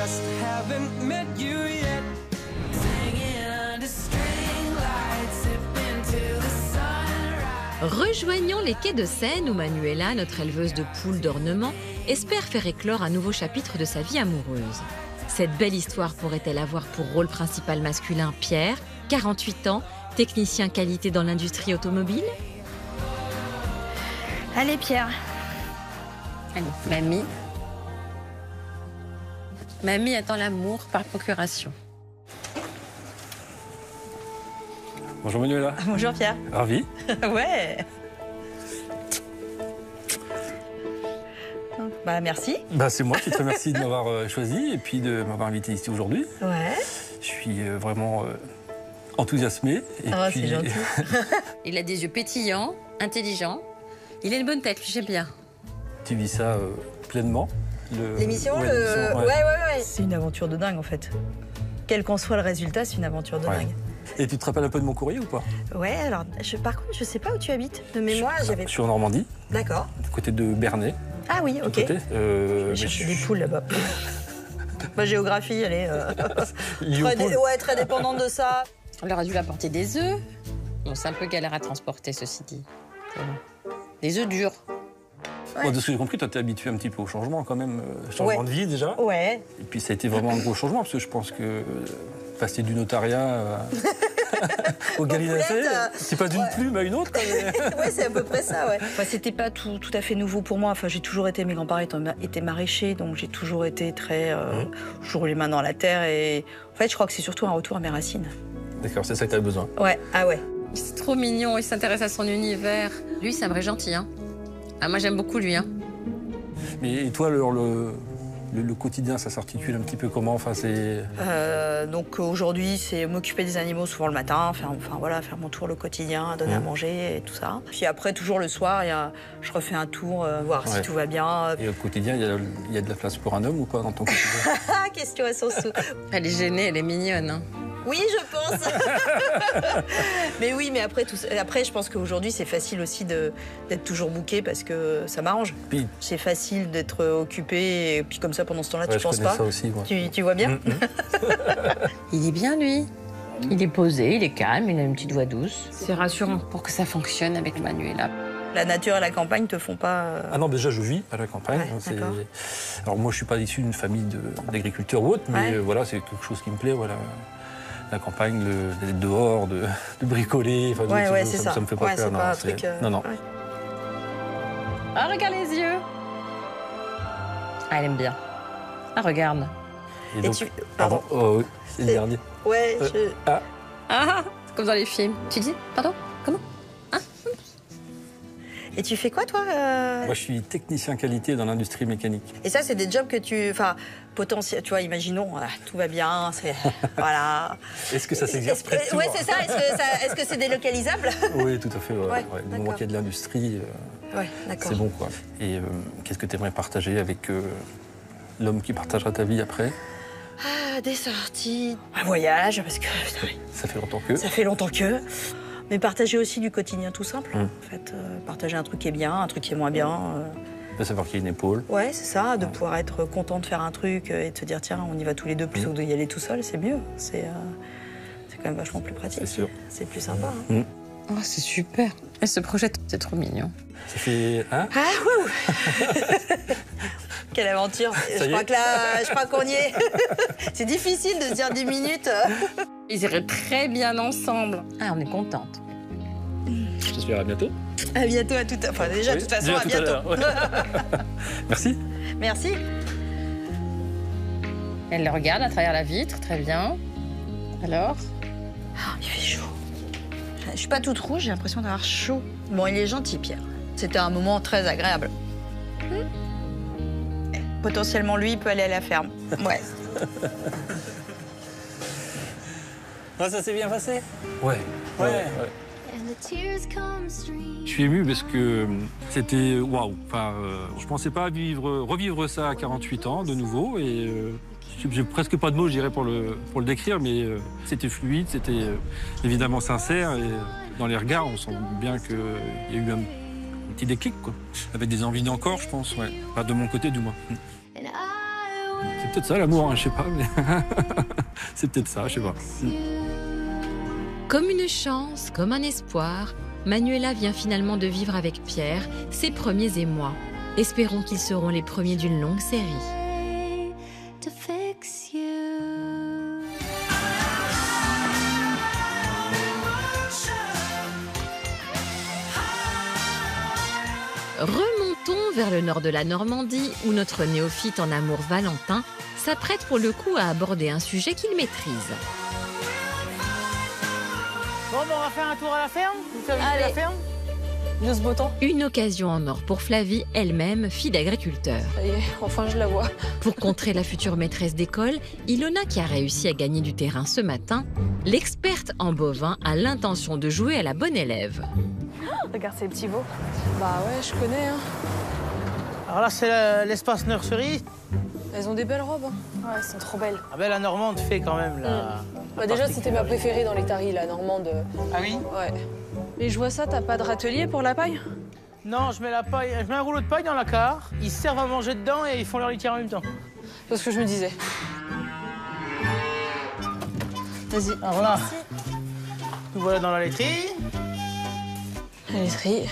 just haven't met you yet. Singing under string lights, sipping to the sunrise. Rejoignons les quais de Seine où Manuela, notre éleveuse de poules d'ornement, espère faire éclore un nouveau chapitre de sa vie amoureuse. Cette belle histoire pourrait-elle avoir pour rôle principal masculin Pierre, 48 ans, technicien qualité dans l'industrie automobile? Allez Pierre. Allez, mamie. Mamie attend l'amour par procuration. Bonjour Manuela. Bonjour Pierre. Ravi. Ouais. Bah merci. Bah, c'est moi qui te remercie de m'avoir choisi et puis de m'avoir invité ici aujourd'hui. Ouais. Je suis vraiment enthousiasmé. Et Ah, puis... c'est gentil. Il a des yeux pétillants, intelligents. Il a une bonne tête, lui, j'aime bien. Tu vis ça pleinement. L'émission, ouais, ouais. C'est une aventure de dingue en fait. Quel qu'en soit le résultat, c'est une aventure de dingue. Et tu te rappelles un peu de mon courrier ou pas? Ouais, alors par contre, je sais pas où tu habites. De mémoire, j'avais. Je suis en Normandie. D'accord. Du côté de Bernay. Ah oui, ok. Côté, je vais chercher des poules là-bas. Ma géographie, elle est très dépendante de ça. On leur a dû apporter des œufs. Bon, c'est un peu galère à transporter, ceci dit. Des œufs durs. Ouais. Bon, de ce que j'ai compris, toi, t'es habitué un petit peu au changement quand même. Changement de vie déjà. Ouais. Et puis ça a été vraiment un gros changement parce que je pense que passer du notariat au gallinacé, c'est pas d'une plume à une autre. Ouais, c'est à peu près ça, ouais. Enfin, c'était pas tout à fait nouveau pour moi. Enfin, j'ai toujours été, mes grands-parents étaient maraîchers, donc j'ai toujours été très, toujours les mains dans la terre. Et en fait, je crois que c'est surtout un retour à mes racines. D'accord, c'est ça que t'avais besoin. Ouais, ah ouais. C'est trop mignon, il s'intéresse à son univers. Lui, c'est un vrai gentil, hein. Ah, moi, j'aime beaucoup lui, hein. Mais et toi, le quotidien, ça s'articule un petit peu comment? Enfin, c'est... Donc aujourd'hui, c'est m'occuper des animaux souvent le matin, faire mon tour le quotidien, donner à manger et tout ça. Puis après, toujours le soir, je refais un tour, voir si tout va bien. Et au quotidien, il y a de la place pour un homme ou pas dans ton quotidien? Question à son sou. Elle est gênée, elle est mignonne, hein. Oui, je pense. Mais oui, mais après, je pense qu'aujourd'hui, c'est facile aussi d'être toujours booké parce que ça m'arrange. C'est facile d'être occupé et puis comme ça, pendant ce temps-là, tu penses pas. Ça aussi, moi. Tu vois bien. Il est bien, lui. Il est posé, il est calme, il a une petite voix douce. C'est rassurant pour que ça fonctionne avec Manuela. La nature et la campagne te font pas... Ah non, déjà, je vis à la campagne. Ouais, alors moi, je suis pas issu d'une famille d'agriculteurs ou autre, mais voilà, c'est quelque chose qui me plaît, voilà. La campagne, d'être dehors, de bricoler, ça me fait pas peur. C'est pas un truc... Non. Ouais. Ah, regarde les yeux. Ah, elle aime bien. Ah, regarde. Et donc, Pardon. Oh, oui, c'est le dernier. Ouais, Ah, c'est comme dans les films. Tu dis, pardon, comment? Et tu fais quoi, toi Moi, je suis technicien qualité dans l'industrie mécanique. Et ça, c'est des jobs que tu... Enfin, potentiel, tu vois, imaginons, tout va bien, voilà. Est-ce que ça s'exerce près de tout? Oui, c'est ça. Est-ce que c'est délocalisable? Oui, tout à fait. Du moment qu'il y a de l'industrie, c'est bon, quoi. Et qu'est-ce que tu aimerais partager avec l'homme qui partagera ta vie après? Des sorties, un voyage, parce que... Ça fait longtemps que... Ça fait longtemps que... Mais partager aussi du quotidien tout simple. En fait, partager un truc qui est bien, un truc qui est moins bien. De savoir qu'il y a une épaule. Ouais, c'est ça. De pouvoir être content de faire un truc et de se dire, tiens, on y va tous les deux plutôt que d'y aller tout seul, c'est mieux. C'est quand même vachement plus pratique. C'est sûr. C'est plus sympa. Oh, c'est super. Elle se projette, c'est trop mignon. Ça fait... Hein? Ah, wouh. Quelle aventure. Je crois qu'on y est. C'est difficile de se dire 10 minutes. Ils iraient très bien ensemble. Ah, on est contente. Je t'espère à bientôt. À bientôt, à tout à... Enfin, déjà, de toute façon, à bientôt. Merci. Merci. Elle le regarde à travers la vitre, très bien. Alors? Il fait chaud. Je suis pas toute rouge, j'ai l'impression d'avoir chaud. Bon, il est gentil, Pierre. C'était un moment très agréable. Potentiellement, lui, il peut aller à la ferme. Ouais. Ça s'est bien passé? Ouais. Je suis ému parce que c'était waouh. Enfin, je pensais pas revivre ça à 48 ans de nouveau et j'ai presque pas de mots, je dirais, pour le décrire, mais c'était fluide, c'était évidemment sincère et dans les regards, on sent bien qu'il y a eu un petit déclic, quoi. Avec des envies d'encore, je pense, ouais. Enfin, de mon côté, du moins. C'est peut-être ça l'amour, hein, je sais pas, mais c'est peut-être ça, je sais pas. Comme une chance, comme un espoir, Manuela vient finalement de vivre avec Pierre ses premiers émois. Espérons qu'ils seront les premiers d'une longue série. To fix you. Remontons vers le nord de la Normandie où notre néophyte en amour Valentin s'apprête pour le coup à aborder un sujet qu'il maîtrise. Bon, on va faire un tour à la ferme. Vous savez la ferme? Juste beau temps. Une occasion en or pour Flavie, elle-même fille d'agriculteur. Ça y est, enfin je la vois. Pour contrer la future maîtresse d'école, Ilona, qui a réussi à gagner du terrain ce matin, l'experte en bovin a l'intention de jouer à la bonne élève. Regarde ces petits veaux. Bah ouais, je connais. Hein. Alors là, c'est l'espace nurserie. Elles ont des belles robes. Hein. Ouais, elles sont trop belles. Ah ben, la normande fait quand même la... Bah déjà, c'était ma préférée dans les taris, la normande. Ah oui? Ouais. Mais je vois ça, t'as pas de râtelier pour la paille? Non, je mets la paille, je mets un rouleau de paille dans la care. Ils se servent à manger dedans et ils font leur litière en même temps. C'est ce que je me disais. Vas-y. Alors voilà. Nous voilà dans la laiterie. La laiterie.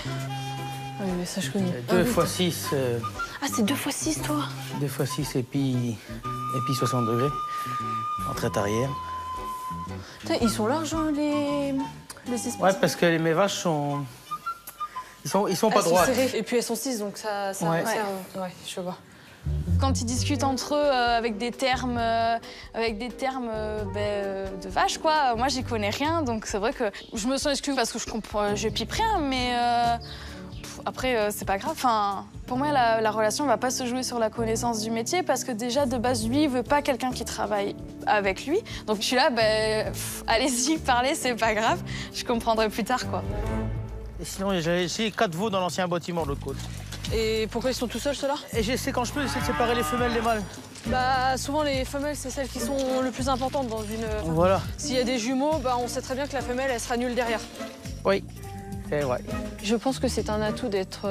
Oui, mais ça, je connais. 2 x 6. Ah, c'est 2 x 6, toi? 2 x 6 et puis 60 degrés. En traite arrière. Putain, ils sont larges, hein, les espaces. Ouais, parce que mes vaches sont... Ils sont pas droites. Et puis elles sont 6, donc ça Ouais. ouais, je vois. Quand ils discutent entre eux avec des termes, de vache, quoi, moi, j'y connais rien. Donc, c'est vrai que je me sens exclue parce que je pipe rien, mais après, c'est pas grave. Enfin, pour moi, la relation va pas se jouer sur la connaissance du métier parce que déjà, de base, lui, il veut pas quelqu'un qui travaille avec lui. Donc, je suis là, allez-y, parlez, c'est pas grave. Je comprendrai plus tard, quoi. Et sinon, j'ai 4 veaux dans l'ancien bâtiment de l'autre côté. Et pourquoi ils sont tout seuls, ceux-là? Et j'essaie quand je peux essayer de séparer les femelles des mâles. Bah, souvent, les femelles, c'est celles qui sont le plus importantes dans une... Voilà. S'il y a des jumeaux, bah, on sait très bien que la femelle, elle sera nulle derrière. Oui, c'est vrai. Je pense que c'est un atout d'être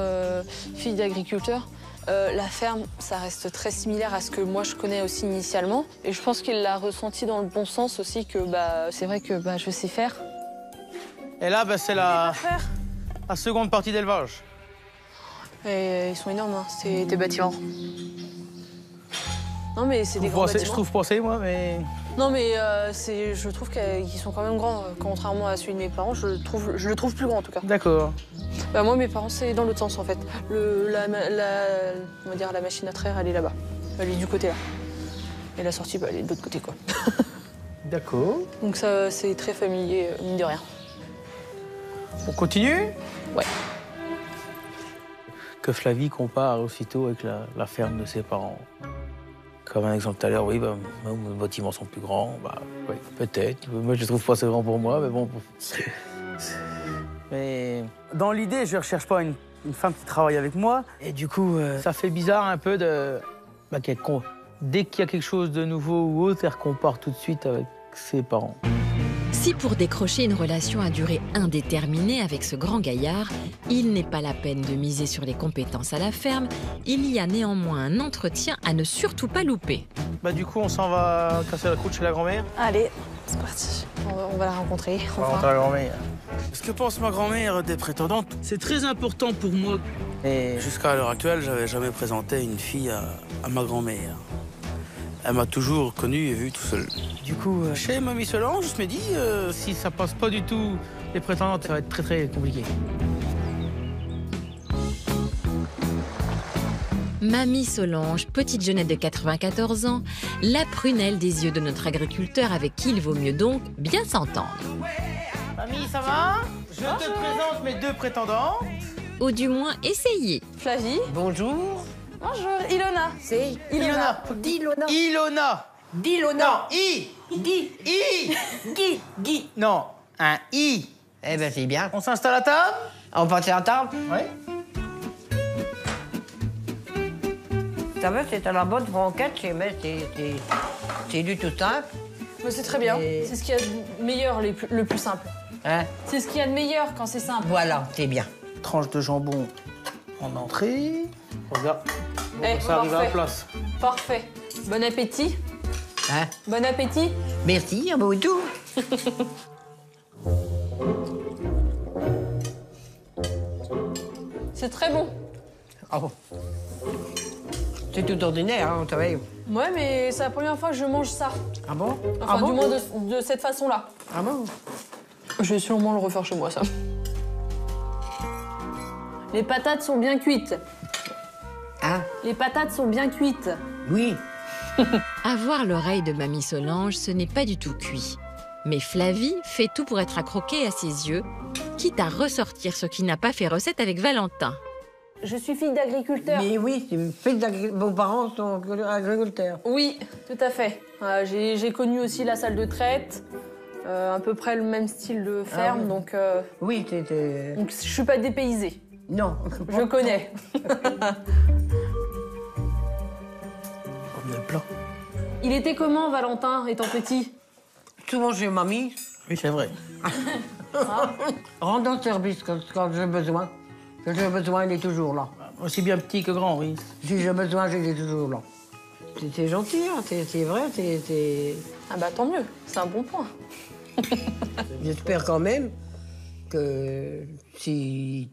fille d'agriculteur. La ferme, ça reste très similaire à ce que moi je connais aussi initialement. Et je pense qu'il l'a ressenti dans le bon sens aussi que c'est vrai que je sais faire. Et là, c'est la seconde partie d'élevage. Et ils sont énormes, hein, c'est des bâtiments. Non mais c'est des grands bâtiments. Je trouve penser, moi, mais... Non mais je trouve qu'ils sont quand même grands, contrairement à celui de mes parents. Je le trouve plus grand en tout cas. D'accord. Bah, moi mes parents c'est dans l'autre sens en fait. La machine à traire elle est là-bas. Elle est du côté là. Et la sortie elle est de l'autre côté quoi. D'accord. Donc ça c'est très familier, mine de rien. On continue? Ouais. Que Flavie compare aussitôt avec la ferme de ses parents. Comme un exemple tout à l'heure, oui, nos bâtiments sont plus grands, oui, peut-être. Moi, je ne trouve pas assez grand pour moi, mais bon. Mais dans l'idée, je ne recherche pas une femme qui travaille avec moi. Et du coup, ça fait bizarre un peu dès qu'il y a quelque chose de nouveau ou autre, elle compare tout de suite avec ses parents. Si pour décrocher une relation à durée indéterminée avec ce grand gaillard, il n'est pas la peine de miser sur les compétences à la ferme, il y a néanmoins un entretien à ne surtout pas louper. Du coup, on s'en va casser la croûte chez la grand-mère. Allez, c'est parti. On va la rencontrer. On va rencontrer la grand-mère. Ce que pense ma grand-mère des prétendantes, c'est très important pour moi. Et jusqu'à l'heure actuelle, j'avais jamais présenté une fille à ma grand-mère. Elle m'a toujours connu et vu tout seul. Du coup, chez Mamie Solange, je me dis, si ça passe pas du tout les prétendantes, ça va être très très compliqué. Mamie Solange, petite jeunette de 94 ans, la prunelle des yeux de notre agriculteur avec qui il vaut mieux donc bien s'entendre. Mamie, ça va? Je te présente mes 2 prétendantes. Ou du moins essayer. Flavie. Bonjour. Bonjour, Ilona. C'est Ilona. Ilona. Ilona. Ilona. Non, I. Guy. Non, un I. Eh ben c'est bien. On s'installe à table? On peut s'entendre? Oui. Ça va, c'est à la bonne franquette, c'est du tout simple. Mais c'est très bien. Et... C'est ce qu'il y a de meilleur, le plus simple. Hein? C'est ce qu'il y a de meilleur quand c'est simple. Voilà, c'est bien. Tranche de jambon en entrée. Regarde, Eh, ça arrive à la parfait. place. Parfait. Bon appétit. Hein? Bon appétit. Merci, un beau tout. C'est très bon. Ah bon? C'est tout ordinaire, hein, ça va. Ouais, mais c'est la première fois que je mange ça. Ah bon? Enfin, Ah bon? du moins de cette façon-là. Ah bon? Je vais sûrement le refaire chez moi, ça. Les patates sont bien cuites. Hein? Les patates sont bien cuites. Oui. Avoir l'oreille de mamie Solange, ce n'est pas du tout cuit. Mais Flavie fait tout pour être accroquée à ses yeux, quitte à ressortir ce qui n'a pas fait recette avec Valentin. Je suis fille d'agriculteur. Mais oui, vos parents sont agriculteurs. Oui, tout à fait. J'ai connu aussi la salle de traite, à peu près le même style de ferme, oui. donc Oui, t'étais... je suis pas dépaysée. Non. Je connais. On a le plat. Il était comment, Valentin, étant petit? Souvent chez mamie. Oui, c'est vrai. Rendre service quand j'ai besoin. Quand j'ai besoin, il est toujours là. Aussi bien petit que grand, oui. Si j'ai besoin, il est toujours là. C'est gentil, hein, c'est vrai, c'est... Ah bah tant mieux, c'est un bon point. J'espère quand même que si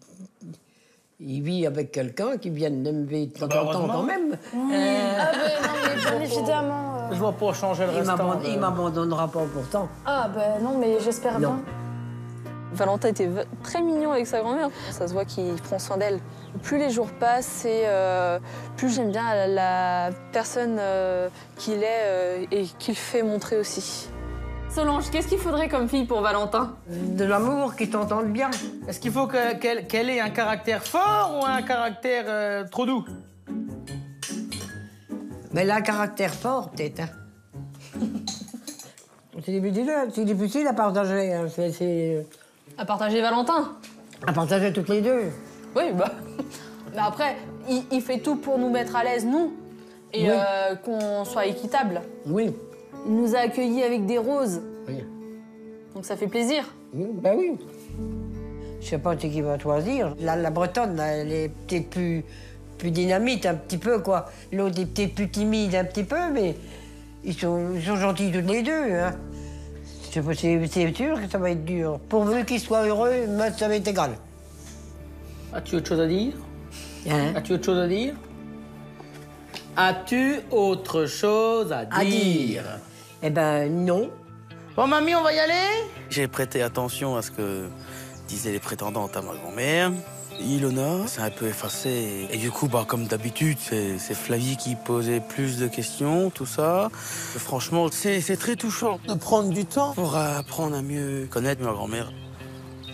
il vit avec quelqu'un qui vienne m'élever de temps en temps quand même. Ah ben non, mais bien évidemment. Je vois pas changer le restant. Il m'abandonnera pas pourtant. Ah ben non, mais j'espère Non. bien. Valentin était très mignon avec sa grand-mère. Ça se voit qu'il prend soin d'elle. Plus les jours passent et plus j'aime bien la personne qu'il est et qu'il fait montrer aussi. Solange, qu'est-ce qu'il faudrait comme fille pour Valentin? De l'amour, qui t'entende bien. Est-ce qu'il faut qu'elle ait un caractère fort ou un caractère trop doux? Mais elle a un caractère fort, peut-être. Hein. C'est difficile à partager. Hein. À partager Valentin? À partager toutes les deux. Oui, bah. Mais après, il fait tout pour nous mettre à l'aise, nous, et Oui. qu'on soit équitable. Oui. Il nous a accueillis avec des roses. Oui. Donc ça fait plaisir. Oui, ben oui. Je sais pas qui va choisir. La bretonne, là, elle est peut-être plus dynamite un petit peu, quoi. L'autre est peut-être plus timide un petit peu, mais ils sont gentils tous les deux. Hein. C'est sûr que ça va être dur. Pourvu qu'ils soient heureux, moi, ça va être égal. As-tu autre chose à dire? Hein? As-tu autre chose à dire? As-tu autre chose à dire? Eh ben non. Bon, mamie, on va y aller? J'ai prêté attention à ce que disaient les prétendantes à ma grand-mère. Ilona s'est un peu effacée. Et du coup, bah, comme d'habitude, c'est Flavie qui posait plus de questions, tout ça. Franchement, c'est très touchant de prendre du temps pour apprendre à mieux connaître ma grand-mère.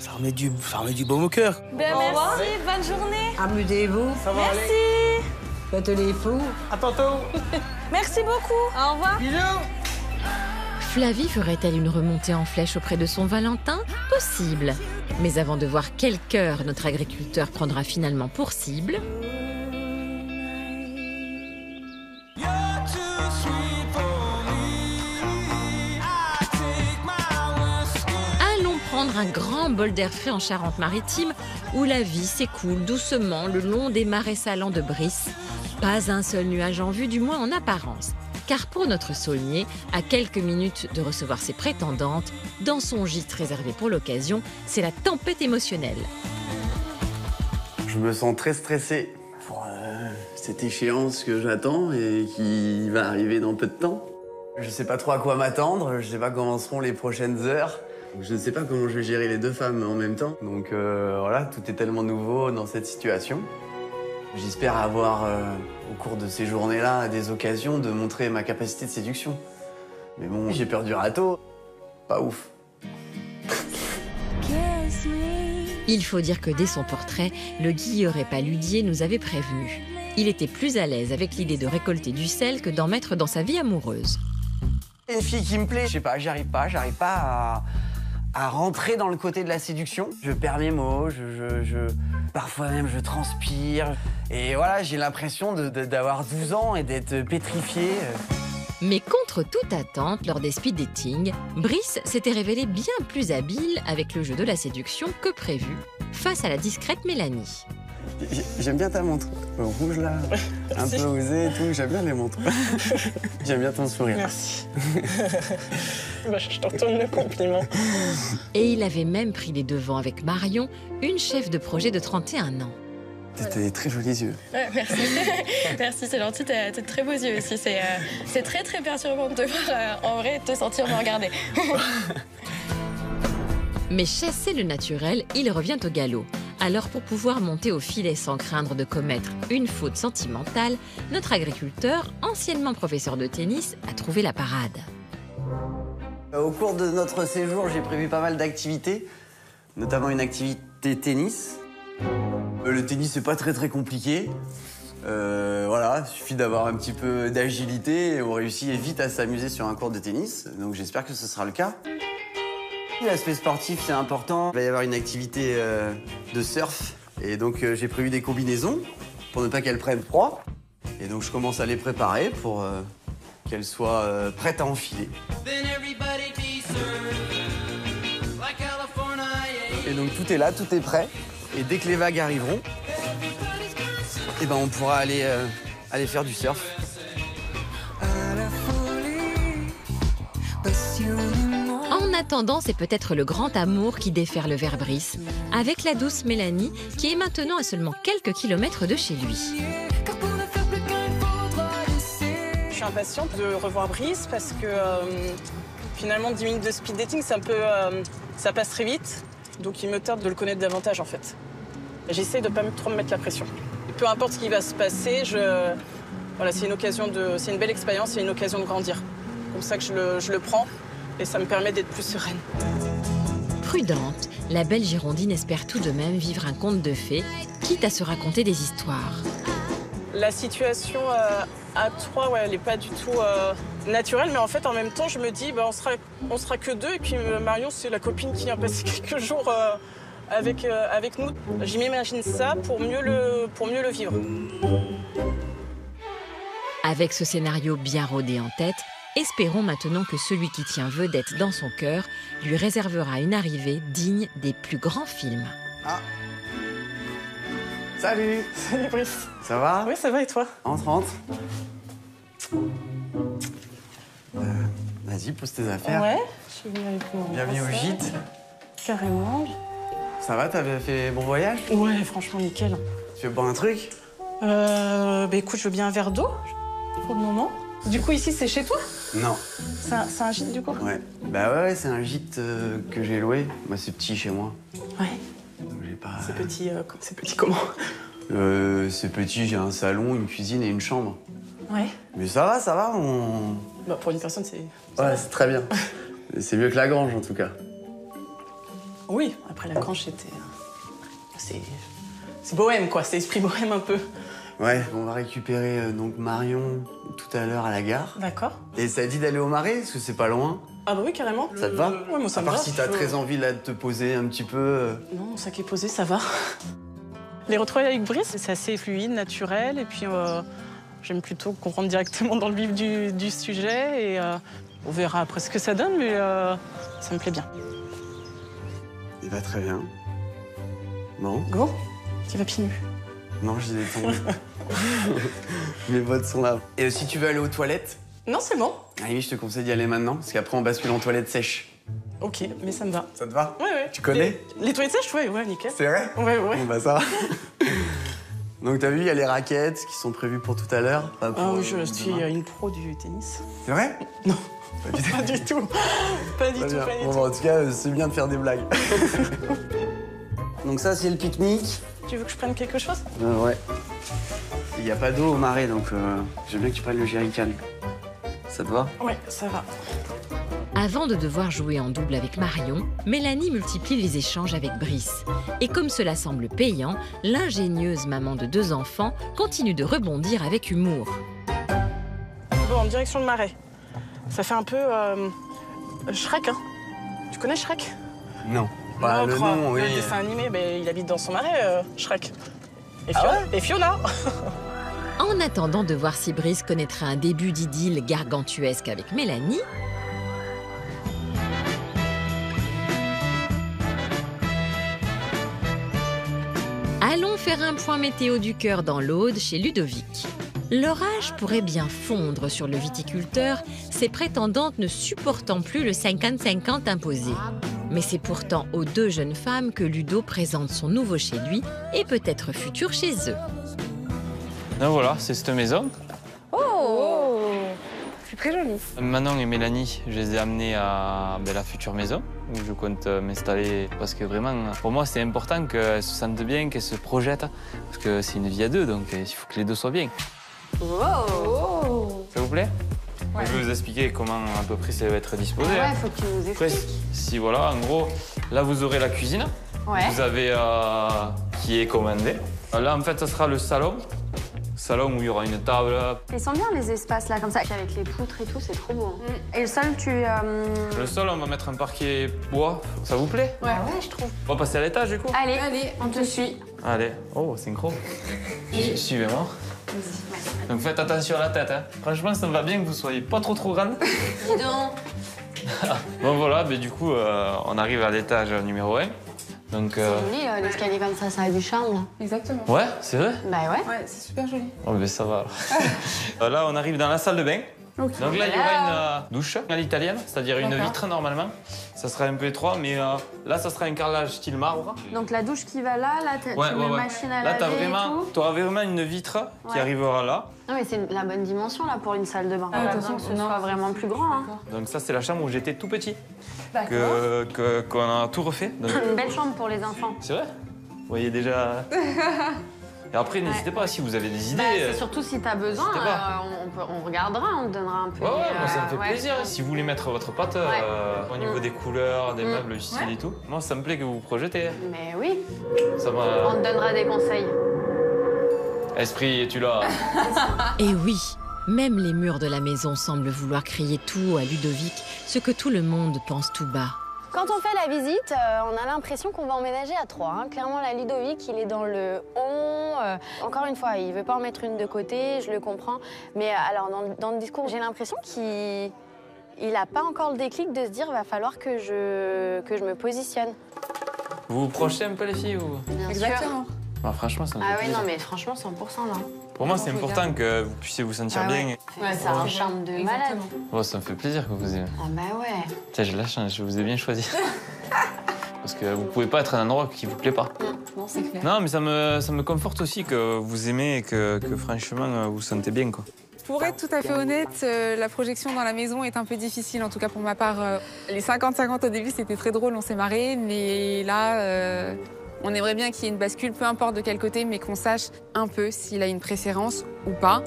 Ça remet du baume au cœur. Ben merci, bonne journée. Amusez-vous. Ça va aller? Merci. Faites les fous. À tantôt. Merci beaucoup. Au revoir. Bisous. Flavie ferait-elle une remontée en flèche auprès de son Valentin? Possible. Mais avant de voir quel cœur notre agriculteur prendra finalement pour cible, allons prendre un grand bol d'air frais en Charente-Maritime où la vie s'écoule doucement le long des marais salants de Brice. Pas un seul nuage en vue, du moins en apparence. Car pour notre saulnier, à quelques minutes de recevoir ses prétendantes, dans son gîte réservé pour l'occasion, c'est la tempête émotionnelle. Je me sens très stressé pour cette échéance que j'attends et qui va arriver dans peu de temps. Je sais pas trop à quoi m'attendre, je sais pas comment seront les prochaines heures. Je ne sais pas comment je vais gérer les deux femmes en même temps. Donc voilà, tout est tellement nouveau dans cette situation. J'espère avoir, au cours de ces journées-là, des occasions de montrer ma capacité de séduction. Mais bon, j'ai peur du râteau. Pas ouf. Il faut dire que dès son portrait, le Guilleret Paludier nous avait prévenu. Il était plus à l'aise avec l'idée de récolter du sel que d'en mettre dans sa vie amoureuse. Une fille qui me plaît, je sais pas, j'arrive pas à rentrer dans le côté de la séduction. Je perds mes mots, parfois même je transpire. Et voilà, j'ai l'impression d'avoir 12 ans et d'être pétrifié. Mais contre toute attente, lors des speed dating, Brice s'était révélé bien plus habile avec le jeu de la séduction que prévu, face à la discrète Mélanie. J'aime bien ta montre. Le rouge là, un peu osé et tout, j'aime bien les montres. J'aime bien ton sourire. Merci. Je te retourne le compliment. Et il avait même pris les devants avec Marion, une chef de projet de 31 ans. T'as des très jolis yeux. Ouais, merci. Merci, c'est gentil. T'as de très beaux yeux aussi. C'est très, très perturbant de te voir en vrai et de te sentir me regarder. Mais chasser le naturel, il revient au galop. Alors pour pouvoir monter au filet sans craindre de commettre une faute sentimentale, notre agriculteur, anciennement professeur de tennis, a trouvé la parade. Au cours de notre séjour, j'ai prévu pas mal d'activités, notamment une activité tennis. Le tennis, c'est pas très compliqué. Voilà, il suffit d'avoir un petit peu d'agilité et on réussit vite à s'amuser sur un court de tennis. Donc j'espère que ce sera le cas. L'aspect sportif, c'est important. Il va y avoir une activité de surf. Et donc j'ai prévu des combinaisons pour ne pas qu'elles prennent froid. Et donc je commence à les préparer pour qu'elles soient prêtes à enfiler. Et donc tout est là, tout est prêt. Et dès que les vagues arriveront, eh ben, on pourra aller faire du surf. En attendant, c'est peut-être le grand amour qui déferle vers Brice, avec la douce Mélanie, qui est maintenant à seulement quelques kilomètres de chez lui. Je suis impatiente de revoir Brice parce que finalement 10 minutes de speed dating, c'est un peu, ça passe très vite. Donc il me tarde de le connaître davantage en fait. J'essaie de ne pas trop me mettre la pression. Peu importe ce qui va se passer, voilà, c'est une belle expérience, c'est une occasion de grandir. Comme ça que je le prends et ça me permet d'être plus sereine. Prudente, la belle Girondine espère tout de même vivre un conte de fées, quitte à se raconter des histoires. La situation à 3, ouais, elle n'est pas du tout naturelle, mais en fait, en même temps, je me dis, on sera que 2, et puis Marion, c'est la copine qui vient passer quelques jours avec nous. Je m'imagine ça pour mieux le vivre. Avec ce scénario bien rodé en tête, espérons maintenant que celui qui tient vedette dans son cœur lui réservera une arrivée digne des plus grands films. Ah. Salut. Salut Brice. Ça va? Oui, ça va et toi? Entre. Vas-y, pose tes affaires. Ouais, je suis venue avec mon Bienvenue au gîte. Carrément. Ça va, t'avais fait bon voyage? Ouais, franchement, nickel. Tu veux boire un truc? Écoute, je veux bien un verre d'eau, pour le moment. Du coup, ici, c'est chez toi? Non. C'est un gîte, du coup? Ouais. Bah ouais, c'est un gîte que j'ai loué. Moi, c'est petit chez moi. Ouais. Donc j'ai pas... C'est petit comment? C'est petit, j'ai un salon, une cuisine et une chambre. Ouais. Mais ça va, Bah, pour une personne, c'est... Ouais, c'est très bien. C'est mieux que la grange, en tout cas. Oui, après la grange, c'était... C'est bohème, quoi. C'est esprit bohème, un peu. Ouais, on va récupérer donc Marion tout à l'heure à la gare. D'accord. Et ça dit d'aller au Marais, parce que c'est pas loin. Ah bah oui, carrément. Ça te va? Ouais, moi, ça me va. À part si t'as très envie là de te poser un petit peu... Non, mon sac est posé, ça va. Les retrouvailles avec Brice, c'est assez fluide, naturel, et puis j'aime plutôt qu'on rentre directement dans le vif du sujet, et on verra après ce que ça donne, mais ça me plaît bien. Il va très bien. Bon. Go. Tu vas pieds nus. Non, j'ai des tombes. Mes bottes sont là. Et si tu veux aller aux toilettes? Non, c'est bon. Amy, je te conseille d'y aller maintenant, parce qu'après on bascule en toilette sèche. Ok, mais ça me va. Ça te va? Ouais. Tu connais? Les toilettes sèches, ouais, nickel. C'est vrai? Ouais. Bon bah ça va. Donc t'as vu, il y a les raquettes qui sont prévues pour tout à l'heure. Ah oui, je suis une pro du tennis. C'est vrai? Non. Pas du tout. Pas du tout. Bon, en tout cas, c'est bien de faire des blagues. Donc ça, c'est le pique-nique. Tu veux que je prenne quelque chose? Ouais. Il n'y a pas d'eau au Marais, donc j'aime bien que tu prennes le jerrycan. Ça te va? Ouais, ça va. Avant de devoir jouer en double avec Marion, Mélanie multiplie les échanges avec Brice. Et comme cela semble payant, l'ingénieuse maman de 2 enfants continue de rebondir avec humour. Bon, en direction de Marais. Ça fait un peu Shrek, hein? Tu connais Shrek? Non. Bah, le nom, oui. Le dessin animé, il habite dans son marais, Shrek. Et Fiona. Et Fiona. En attendant de voir si Brice connaîtra un début d'idylle gargantuesque avec Mélanie, allons faire un point météo du cœur dans l'Aude chez Ludovic. L'orage pourrait bien fondre sur le viticulteur, ses prétendantes ne supportant plus le 50-50 imposé. Mais c'est pourtant aux 2 jeunes femmes que Ludo présente son nouveau chez lui et peut-être futur chez eux. Donc voilà, c'est cette maison. Oh, c'est très joli. Manon et Mélanie, je les ai amenés à la future maison où je compte m'installer parce que vraiment, pour moi, c'est important qu'elles se sentent bien, qu'elles se projettent parce que c'est une vie à 2, donc il faut que les 2 soient bien. Wow. Ça vous plaît? Je vais vous expliquer comment à peu près ça va être disposé. Ouais, faut que tu nous expliques. Après, si voilà, en gros, là vous aurez la cuisine. Ouais. Vous avez qui est commandé. Là en fait, ça sera le salon. Salon où il y aura une table. Ils sont bien les espaces là comme ça, avec les poutres et tout, c'est trop beau. Et le sol, Le sol, on va mettre un parquet bois. Ça vous plaît? Ouais, je trouve. On va passer à l'étage du coup. Allez, on te suit. Allez. Oh, synchro. Suivez-moi. Donc faites attention à la tête. Hein. Franchement, ça me va bien que vous soyez pas trop grande. Dis donc. Bon voilà, mais du coup, on arrive à l'étage numéro 1. Donc, C'est joli, l'escalier comme ça a du charme. Là. Exactement. Ouais, c'est vrai? Bah ouais. Ouais, c'est super joli. Oh, ben ça va alors. Là, on arrive dans la salle de bain. Okay. Donc là, il y aura une douche à l'italienne, c'est-à-dire une D'accord. vitre normalement. Ça sera un peu étroit, mais là, ça sera un carrelage style marbre. Donc la douche qui va là t'as une machine à Là, laver et tout. t'auras vraiment une vitre qui arrivera là. Non mais c'est la bonne dimension là pour une salle de bain. Ah, Pas attention, besoin que ce soit vraiment plus grand. Hein. Donc ça, c'est la chambre où j'étais tout petit. D'accord. Qu'on a tout refait. Donc... Une belle chambre pour les enfants. C'est vrai? Vous voyez déjà... Et après, n'hésitez pas, si vous avez des idées... C'est surtout si t'as besoin, on regardera, on te donnera un peu. Ouais, moi ça me fait plaisir. Si vous voulez mettre votre patte au niveau des couleurs, des meubles, du style et tout, moi ça me plaît que vous vous projetez. Mais oui, Ça on te donnera des conseils. Esprit, es-tu là? Et oui, même les murs de la maison semblent vouloir crier tout haut à Ludovic, ce que tout le monde pense tout bas. Quand on fait la visite, on a l'impression qu'on va emménager à 3. Hein. Clairement, la Ludovic, il est dans le on. Encore une fois, il veut pas en mettre une de côté, je le comprends. Mais alors, dans le discours, j'ai l'impression qu'il n'a pas encore le déclic de se dire va falloir que je me positionne. Vous vous projetez un peu les filles ou... Bien Exactement. sûr. Ah, franchement, ça me fait Ah oui, plaisir. non, mais franchement, 100% là. Pour moi, c'est important que vous puissiez vous sentir bien. Ouais, ça a un charme de malade. Oh, ça me fait plaisir que vous ayez... Ah bah ouais. Tiens, j'ai la chance, je vous ai bien choisi. Parce que vous pouvez pas être à un endroit qui vous plaît pas. Non, c'est clair. Non, mais ça me conforte aussi que vous aimez et que franchement, vous sentez bien, quoi. Pour être tout à fait honnête, la projection dans la maison est un peu difficile, en tout cas pour ma part. Les 50-50 au début, c'était très drôle, on s'est marré, mais là, on aimerait bien qu'il y ait une bascule, peu importe de quel côté, mais qu'on sache un peu s'il a une préférence ou pas.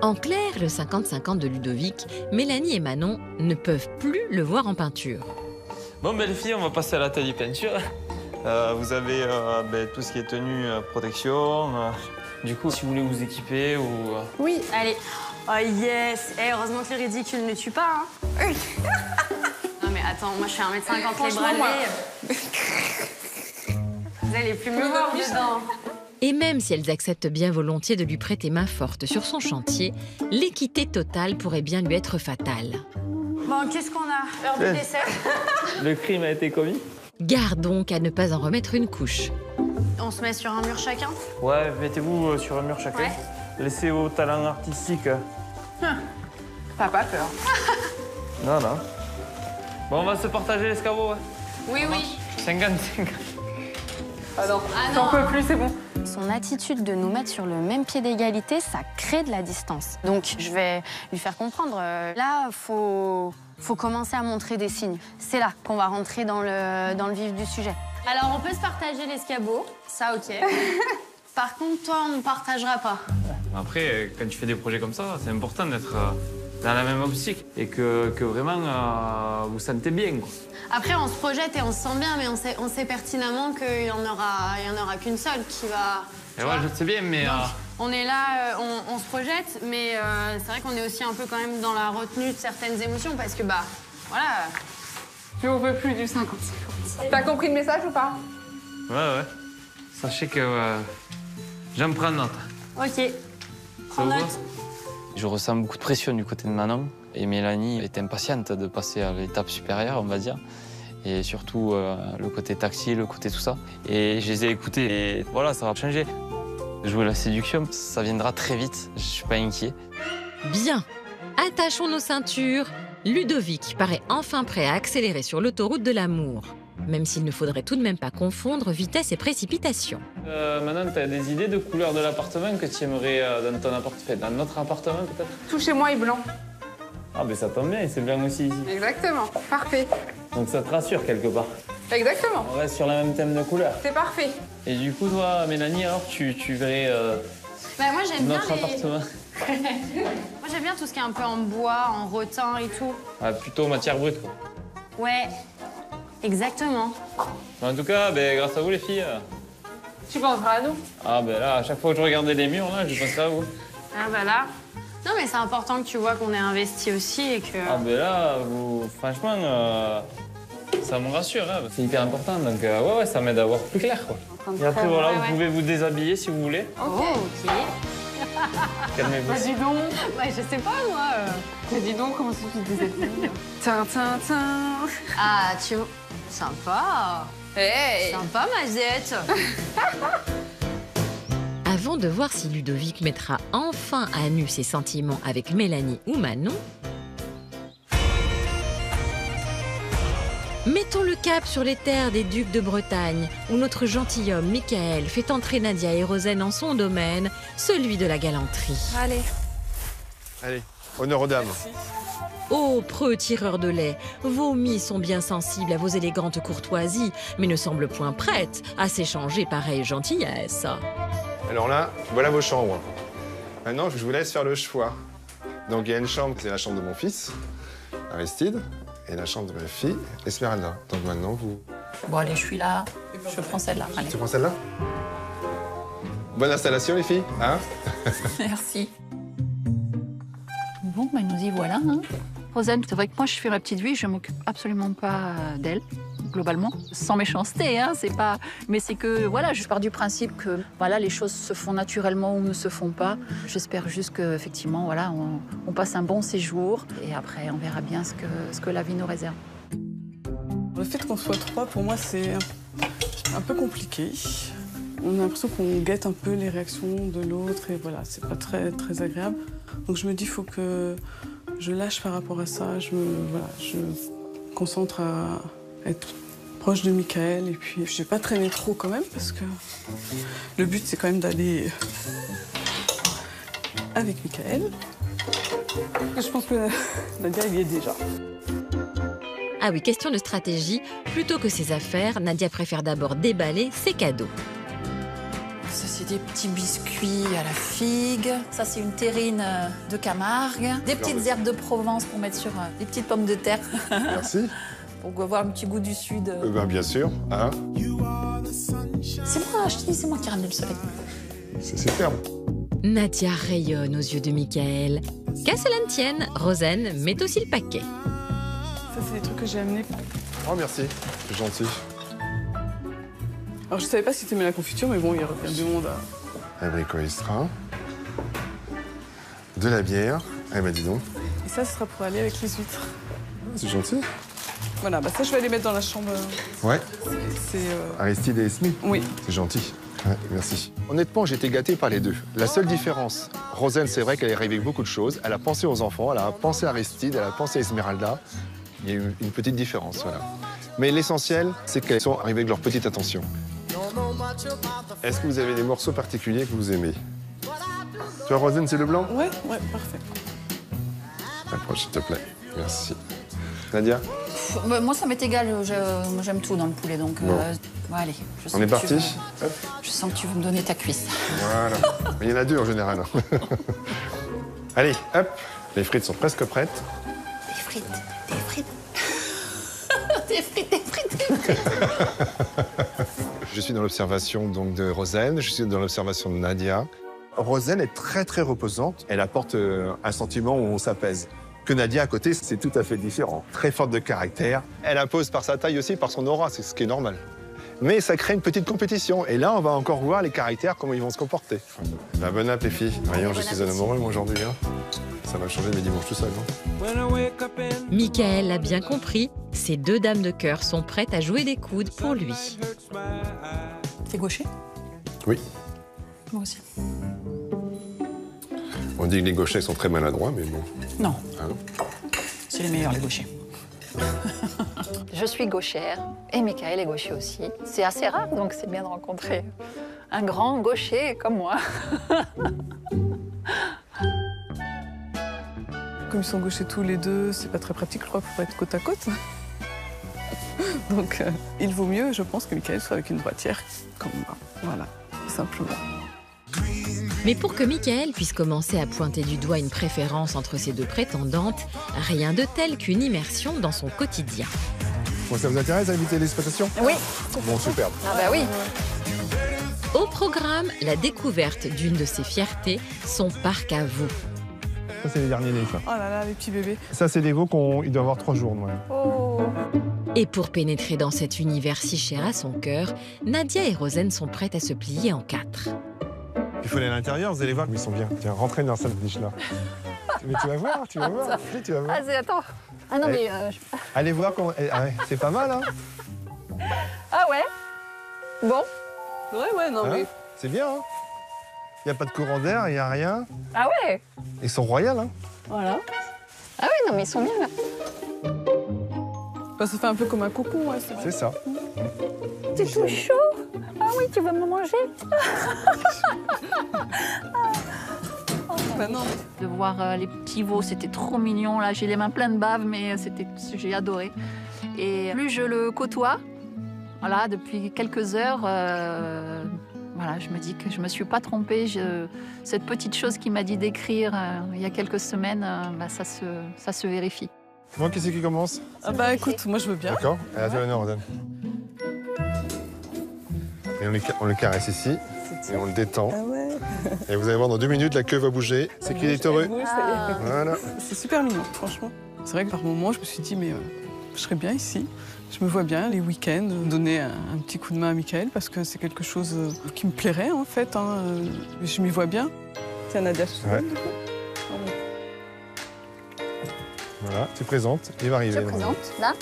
En clair, le 50-50 de Ludovic, Mélanie et Manon ne peuvent plus le voir en peinture. Bon, ben les filles, on va passer à l'atelier peinture. Vous avez tout ce qui est tenue, protection. Du coup, si vous voulez vous équiper ou... Oui, allez. Oh yes. Heureusement que les ridicules ne tuent pas. Hein. Non mais attends, moi je fais 1m50 les bras levés. Vous allez plus me voir dedans. Et même si elles acceptent bien volontiers de lui prêter main forte sur son chantier, l'équité totale pourrait bien lui être fatale. Bon, qu'est-ce qu'on a? Heure du dessert. Le crime a été commis. Garde donc à ne pas en remettre une couche. On se met sur un mur chacun? Ouais, mettez-vous sur un mur chacun. Ouais. Laissez vos talents artistiques. T'as pas peur. Non, non. Bon, on va se partager l'escabeau, ouais. Oui, oui. 50-50. Ah non, j'en peux plus, c'est bon. Son attitude de nous mettre sur le même pied d'égalité, ça crée de la distance. Donc je vais lui faire comprendre, là, faut commencer à montrer des signes. C'est là qu'on va rentrer dans le vif du sujet. Alors on peut se partager l'escabeau, ça ok. Par contre, toi, on ne partagera pas. Après, quand tu fais des projets comme ça, c'est important d'être dans la même optique et que vraiment vous sentez bien, quoi. Après, on se projette et on se sent bien, mais on sait pertinemment qu'il n'y en aura qu'une seule qui va... Et ouais, je sais bien, mais... Donc, on est là, on se projette, mais c'est vrai qu'on est aussi un peu quand même dans la retenue de certaines émotions, parce que, bah, voilà... Je n'en veux plus du 50-50. T'as compris le message ou pas? Ouais. Sachez que j'en prends note. Ok. Prends note. Je ressens beaucoup de pression du côté de Manon. Et Mélanie est impatiente de passer à l'étape supérieure, on va dire. Et surtout le côté tactile, le côté tout ça. Et je les ai écoutés et voilà, ça va changer. Jouer la séduction, ça viendra très vite, je suis pas inquiet. Bien, attachons nos ceintures. Ludovic paraît enfin prêt à accélérer sur l'autoroute de l'amour. Même s'il ne faudrait tout de même pas confondre vitesse et précipitation. Maintenant, tu as des idées de couleur de l'appartement que tu aimerais dans ton appartement, dans notre appartement peut-être? Tout chez moi est blanc. Ah ben ça tombe bien, c'est blanc aussi ici. Exactement, parfait. Donc ça te rassure quelque part. Exactement. On reste sur le même thème de couleur. C'est parfait. Et du coup, toi, Mélanie, alors tu verrais Bah, moi, j'aime bien notre appartement? Moi, j'aime bien tout ce qui est un peu en bois, en rotin et tout. Ah, plutôt matière brute, quoi. Ouais, exactement. En tout cas, ben, grâce à vous, les filles. Tu penseras à nous. Ah ben là, à chaque fois que je regardais les murs, là, je pensais à vous. Ah bah là. Non, mais c'est important que tu vois qu'on est investi aussi et que... Ah ben là, vous, franchement, ça me rassure, hein. C'est hyper important, donc ouais, ça m'aide à voir plus clair, quoi. Et après, voilà, vous pouvez vous déshabiller si vous voulez. Oh, ok. Calmez-vous. Bah dis donc. Bah, je sais pas, moi. Bah dis donc, comment ça tu te déshabilles? Tin, tin, tin. Ah, tu vois. Sympa. Hey. Sympa, ma zette. Avant de voir si Ludovic mettra enfin à nu ses sentiments avec Mélanie ou Manon, mettons le cap sur les terres des ducs de Bretagne, où notre gentilhomme Michael fait entrer Nadia et Rosen en son domaine, celui de la galanterie. Allez. Allez, honneur aux dames. Ô preux tireurs de lait, vos mis sont bien sensibles à vos élégantes courtoisies, mais ne semblent point prêtes à s'échanger pareille gentillesse. Alors là, voilà vos chambres. Maintenant, je vous laisse faire le choix. Donc il y a une chambre, c'est la chambre de mon fils, Aristide, et la chambre de ma fille, Esmeralda. Donc maintenant, vous... Bon, allez, je suis là. Je prends celle-là. Allez. Tu prends celle-là? Bonne installation, les filles, hein? Merci. Bon, ben nous y voilà. Hein. Rosen, c'est vrai que moi, je fais ma petite vie, je m'occupe absolument pas d'elle, globalement. Sans méchanceté, hein, c'est pas... Mais c'est que, voilà, je pars du principe que, voilà, les choses se font naturellement ou ne se font pas. J'espère juste qu'effectivement, voilà, on passe un bon séjour et après, on verra bien ce que la vie nous réserve. Le fait qu'on soit trois, pour moi, c'est un peu compliqué. On a l'impression qu'on guette un peu les réactions de l'autre et voilà, c'est pas très, très agréable. Donc je me dis, il faut que je lâche par rapport à ça. Je me concentre à être proche de Michael et puis je vais pas traîner trop quand même parce que le but c'est quand même d'aller avec Michael. Je pense que Nadia il y est déjà. Ah oui, question de stratégie, plutôt que ses affaires, Nadia préfère d'abord déballer ses cadeaux. Ça, c'est des petits biscuits à la figue. Ça, c'est une terrine de Camargue. Des petites herbes de Provence pour mettre sur des petites pommes de terre. Merci. Pour avoir un petit goût du sud. Ben, bien sûr, hein. C'est moi, je te dis, c'est moi qui ramène le soleil. C'est superbe. Nadia rayonne aux yeux de Michael. Qu'à cela ne tienne, Rosen met aussi le paquet. Ça, c'est des trucs que j'ai amenés. Oh, merci, c'est gentil. Alors, je savais pas si t'aimais la confiture, mais bon, il y a du monde à... Abricot extra. De la bière. Eh ben, dis donc. Et ça, ce sera pour aller avec les huîtres. C'est gentil. Voilà, bah ça, je vais aller mettre dans la chambre. Ouais. C'est... Aristide et Esme. Oui. C'est gentil. Ouais, merci. Honnêtement, j'ai été gâté par les deux. La seule différence, Rosen, c'est vrai qu'elle est arrivée avec beaucoup de choses. Elle a pensé aux enfants, elle a pensé à Aristide, elle a pensé à Esmeralda. Il y a eu une petite différence, voilà. Mais l'essentiel, c'est qu'elles sont arrivées avec leur petite attention. Est-ce que vous avez des morceaux particuliers que vous aimez? Tu vois, Rosen, c'est le blanc? Ouais, parfait. Approche, s'il te plaît. Merci. Nadia? Moi, ça m'est égal. Moi, j'aime tout dans le poulet, donc... Bon. Bon, allez. On est parti? Je sens que tu veux me donner ta cuisse. Voilà. Mais il y en a deux en général. Allez, hop. Les frites sont presque prêtes. Des frites. Des frites. Je suis dans l'observation donc de Rosen, je suis dans l'observation de Nadia. Rosen est très très reposante. Elle apporte un sentiment où on s'apaise. Que Nadia à côté, c'est tout à fait différent. Très forte de caractère. Elle impose par sa taille aussi, par son aura, c'est ce qui est normal. Mais ça crée une petite compétition. Et là, on va encore voir les caractères, comment ils vont se comporter. Bon app, les filles. Voyons, je suis un amoureux, moi, aujourd'hui. Hein. Ça m'a changé mes dimanches tout seul. Michael l'a bien compris, ces deux dames de cœur sont prêtes à jouer des coudes pour lui. T'es gaucher? Oui. Moi aussi. On dit que les gauchers sont très maladroits, mais bon. Non. Ah non. C'est les meilleurs, les gauchers. Je suis gauchère et Michael est gaucher aussi. C'est assez rare, donc c'est bien de rencontrer un grand gaucher comme moi. Comme ils sont gauchers tous les deux, c'est pas très pratique, je crois, pour être côte à côte. Donc, il vaut mieux, je pense, que Michael soit avec une droitière comme moi. Voilà, tout simplement. Mais pour que Michael puisse commencer à pointer du doigt une préférence entre ses deux prétendantes, rien de tel qu'une immersion dans son quotidien. Bon, ça vous intéresse à visiter l'exploitation? Oui. Bon, superbe. Ah bah oui. Au programme, la découverte d'une de ses fiertés, son parc à veaux. Ça, c'est les derniers nés, ça. Oh là là, les petits bébés. Ça, c'est des veaux qu'il doit avoir 3 jours, ouais. Oh. Et pour pénétrer dans cet univers si cher à son cœur, Nadia et Rosen sont prêtes à se plier en 4. Il faut aller à l'intérieur, vous allez voir, ils sont bien. Tiens, rentrez dans cette niche-là. Mais tu vas voir, tu vas voir. Tu vas voir. Ah, attends. Ah non, allez. mais... Allez voir comment... Ah ouais, c'est pas mal, hein? Ah ouais? Bon. Ouais, non, mais... C'est bien, hein? Il n'y a pas de courant d'air, il n'y a rien. Ah ouais? Ils sont royaux, hein? Voilà. Ah oui, non, mais ils sont bien, là. Bah, ça fait un peu comme un cocon, ouais, c'est vrai. C'est ça. C'est tout chaud. Ah oui, tu vas me manger. Bah non. De voir les petits veaux, c'était trop mignon. Là, j'ai les mains pleines de bave, mais j'ai adoré. Et plus je le côtoie, voilà, depuis quelques heures, voilà, je me dis que je me suis pas trompée. Cette petite chose qu'il m'a dit d'écrire il y a quelques semaines, bah, ça se vérifie. Moi, qui c'est qui commence? Ah bah écoute, moi je veux bien. D'accord. À toi l'honneur, Rosen. Et on le caresse ici, et on le détend. Ah ouais. Et vous allez voir, dans 2 minutes, la queue va bouger. C'est qu'il est heureux. Voilà. C'est super mignon, franchement. C'est vrai que par moments, je me suis dit, mais je serais bien ici. Je me vois bien, les week-ends, donner un petit coup de main à Michael, parce que c'est quelque chose qui me plairait, en fait. Hein. Je m'y vois bien. Tiens, Nadia, je te Ouais. Voilà, tu présentes, il va arriver. Je présente, là.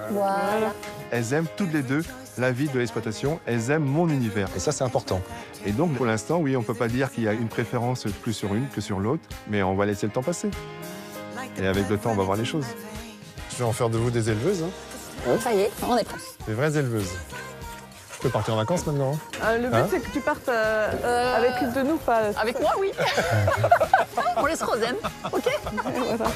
Voilà. Elles aiment toutes les deux la vie de l'exploitation, elles aiment mon univers. Et ça, c'est important. Et donc, pour l'instant, oui, on ne peut pas dire qu'il y a une préférence plus sur une que sur l'autre, mais on va laisser le temps passer. Et avec le temps, on va voir les choses. Je vais en faire de vous des éleveuses. Hein. Ça y est, on est prêts. Des vraies éleveuses. Je peux partir en vacances maintenant. Hein. Le but, c'est que tu partes avec une de nous, pas... Avec moi, oui. On laisse Rosen, OK? Voilà.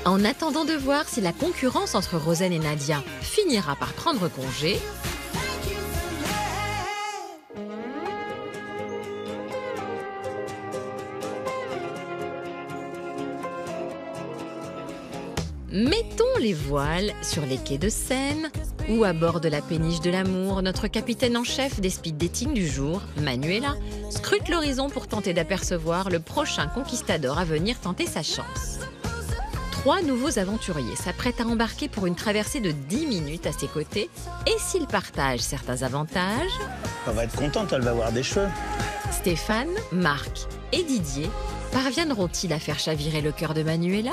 En attendant de voir si la concurrence entre Rosen et Nadia finira par prendre congé, mettons les voiles sur les quais de Seine, où à bord de la péniche de l'amour, notre capitaine en chef des speed dating du jour, Manuela, scrute l'horizon pour tenter d'apercevoir le prochain conquistador à venir tenter sa chance. 3 nouveaux aventuriers s'apprêtent à embarquer pour une traversée de 10 minutes à ses côtés, et s'ils partagent certains avantages, Elle va être contente, elle va avoir des cheveux. Stéphane, Marc et Didier parviendront-ils à faire chavirer le cœur de Manuela?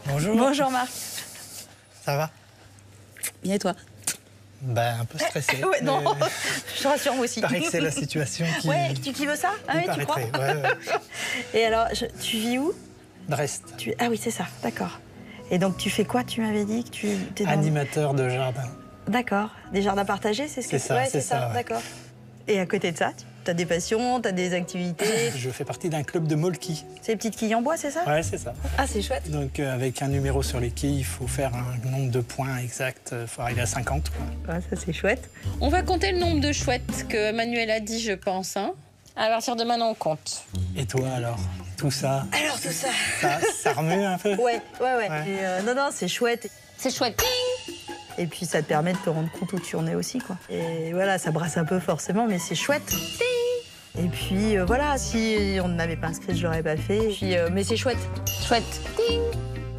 Bonjour. Bonjour Marc. Ça va? Bien et toi? Ben, un peu stressé. Ouais, non, mais je rassure moi aussi. il paraît que c'est la situation qui... Ouais, tu veux ça? Ah il oui, tu crois? paraîtrait, ouais. Et alors, tu vis où? Brest. Ah oui, c'est ça, d'accord. Et donc tu fais quoi? Tu m'avais dit que tu étais dans... Animateur de jardin. D'accord. Des jardins partagés, c'est ce que C'est ça, ouais, c'est ça, ouais. D'accord. Et à côté de ça, tu as des passions, tu as des activités? Je fais partie d'un club de molki. C'est les petites quilles en bois, c'est ça? Ouais, c'est ça. Ah, c'est chouette. Donc avec un numéro sur les quilles, il faut faire un nombre de points exact. Il faut arriver à 50. Quoi. Ouais, ça c'est chouette. On va compter le nombre de chouettes que Manuel a dit, je pense. Hein. À partir de maintenant, on compte. Et toi alors? Tout ça? Alors tout ça. Ça remue un peu? Ouais. Et, non, c'est chouette. C'est chouette. Et puis ça te permet de te rendre compte où tu en es aussi, quoi. Et voilà, ça brasse un peu forcément, mais c'est chouette. Et puis voilà, si on ne m'avait pas inscrite, je l'aurais pas fait. Puis, mais c'est chouette. Chouette.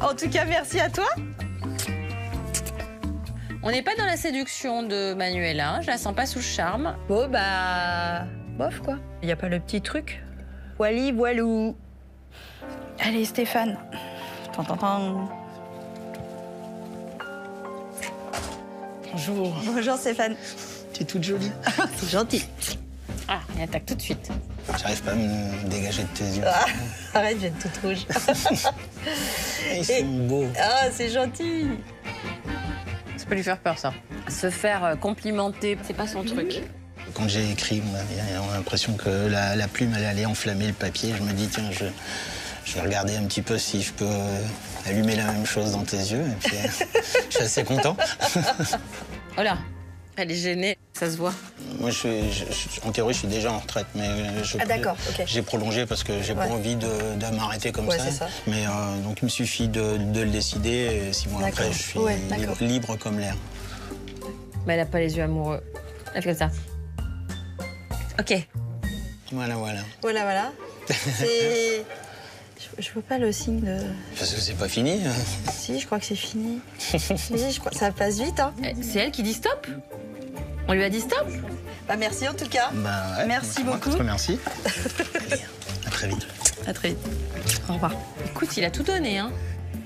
En tout cas, merci à toi. On n'est pas dans la séduction de Manuela, je la sens pas sous le charme. Bon, bah, bof, quoi. Il n'y a pas le petit truc. Voili, voilou. Allez, Stéphane. Tant. Bonjour. Bonjour, Stéphane. Tu es toute jolie. C'est gentil. Ah, il attaque tout de suite. J'arrive pas à me dégager de tes yeux. Ah, arrête, je vais être toute rouge. Ils sont beaux. Ah, c'est gentil. Ça peut lui faire peur, ça. Se faire complimenter, c'est pas son truc. Quand j'ai écrit, on a l'impression que la plume elle allait enflammer le papier. Je me dis, tiens, je vais regarder un petit peu si je peux allumer la même chose dans tes yeux. Et puis, je suis assez content. Oh là, elle est gênée, ça se voit. Moi, en théorie, je suis déjà en retraite, mais d'accord, ok. j'ai prolongé parce que j'ai pas envie de m'arrêter comme c'est ça. Mais donc, il me suffit de le décider. Et 6 mois après, je suis libre comme l'air. Mais elle a pas les yeux amoureux. Elle fait comme ça. Ok. Voilà. Voilà. C'est... Je vois pas le signe de... Parce que c'est pas fini. Si, je crois que c'est fini. Si, je crois que ça passe vite, hein. C'est elle qui dit stop? On lui a dit stop? Bah merci en tout cas. Bah ouais, merci beaucoup. Merci. À très vite. À très vite. Au revoir. Écoute, il a tout donné, hein.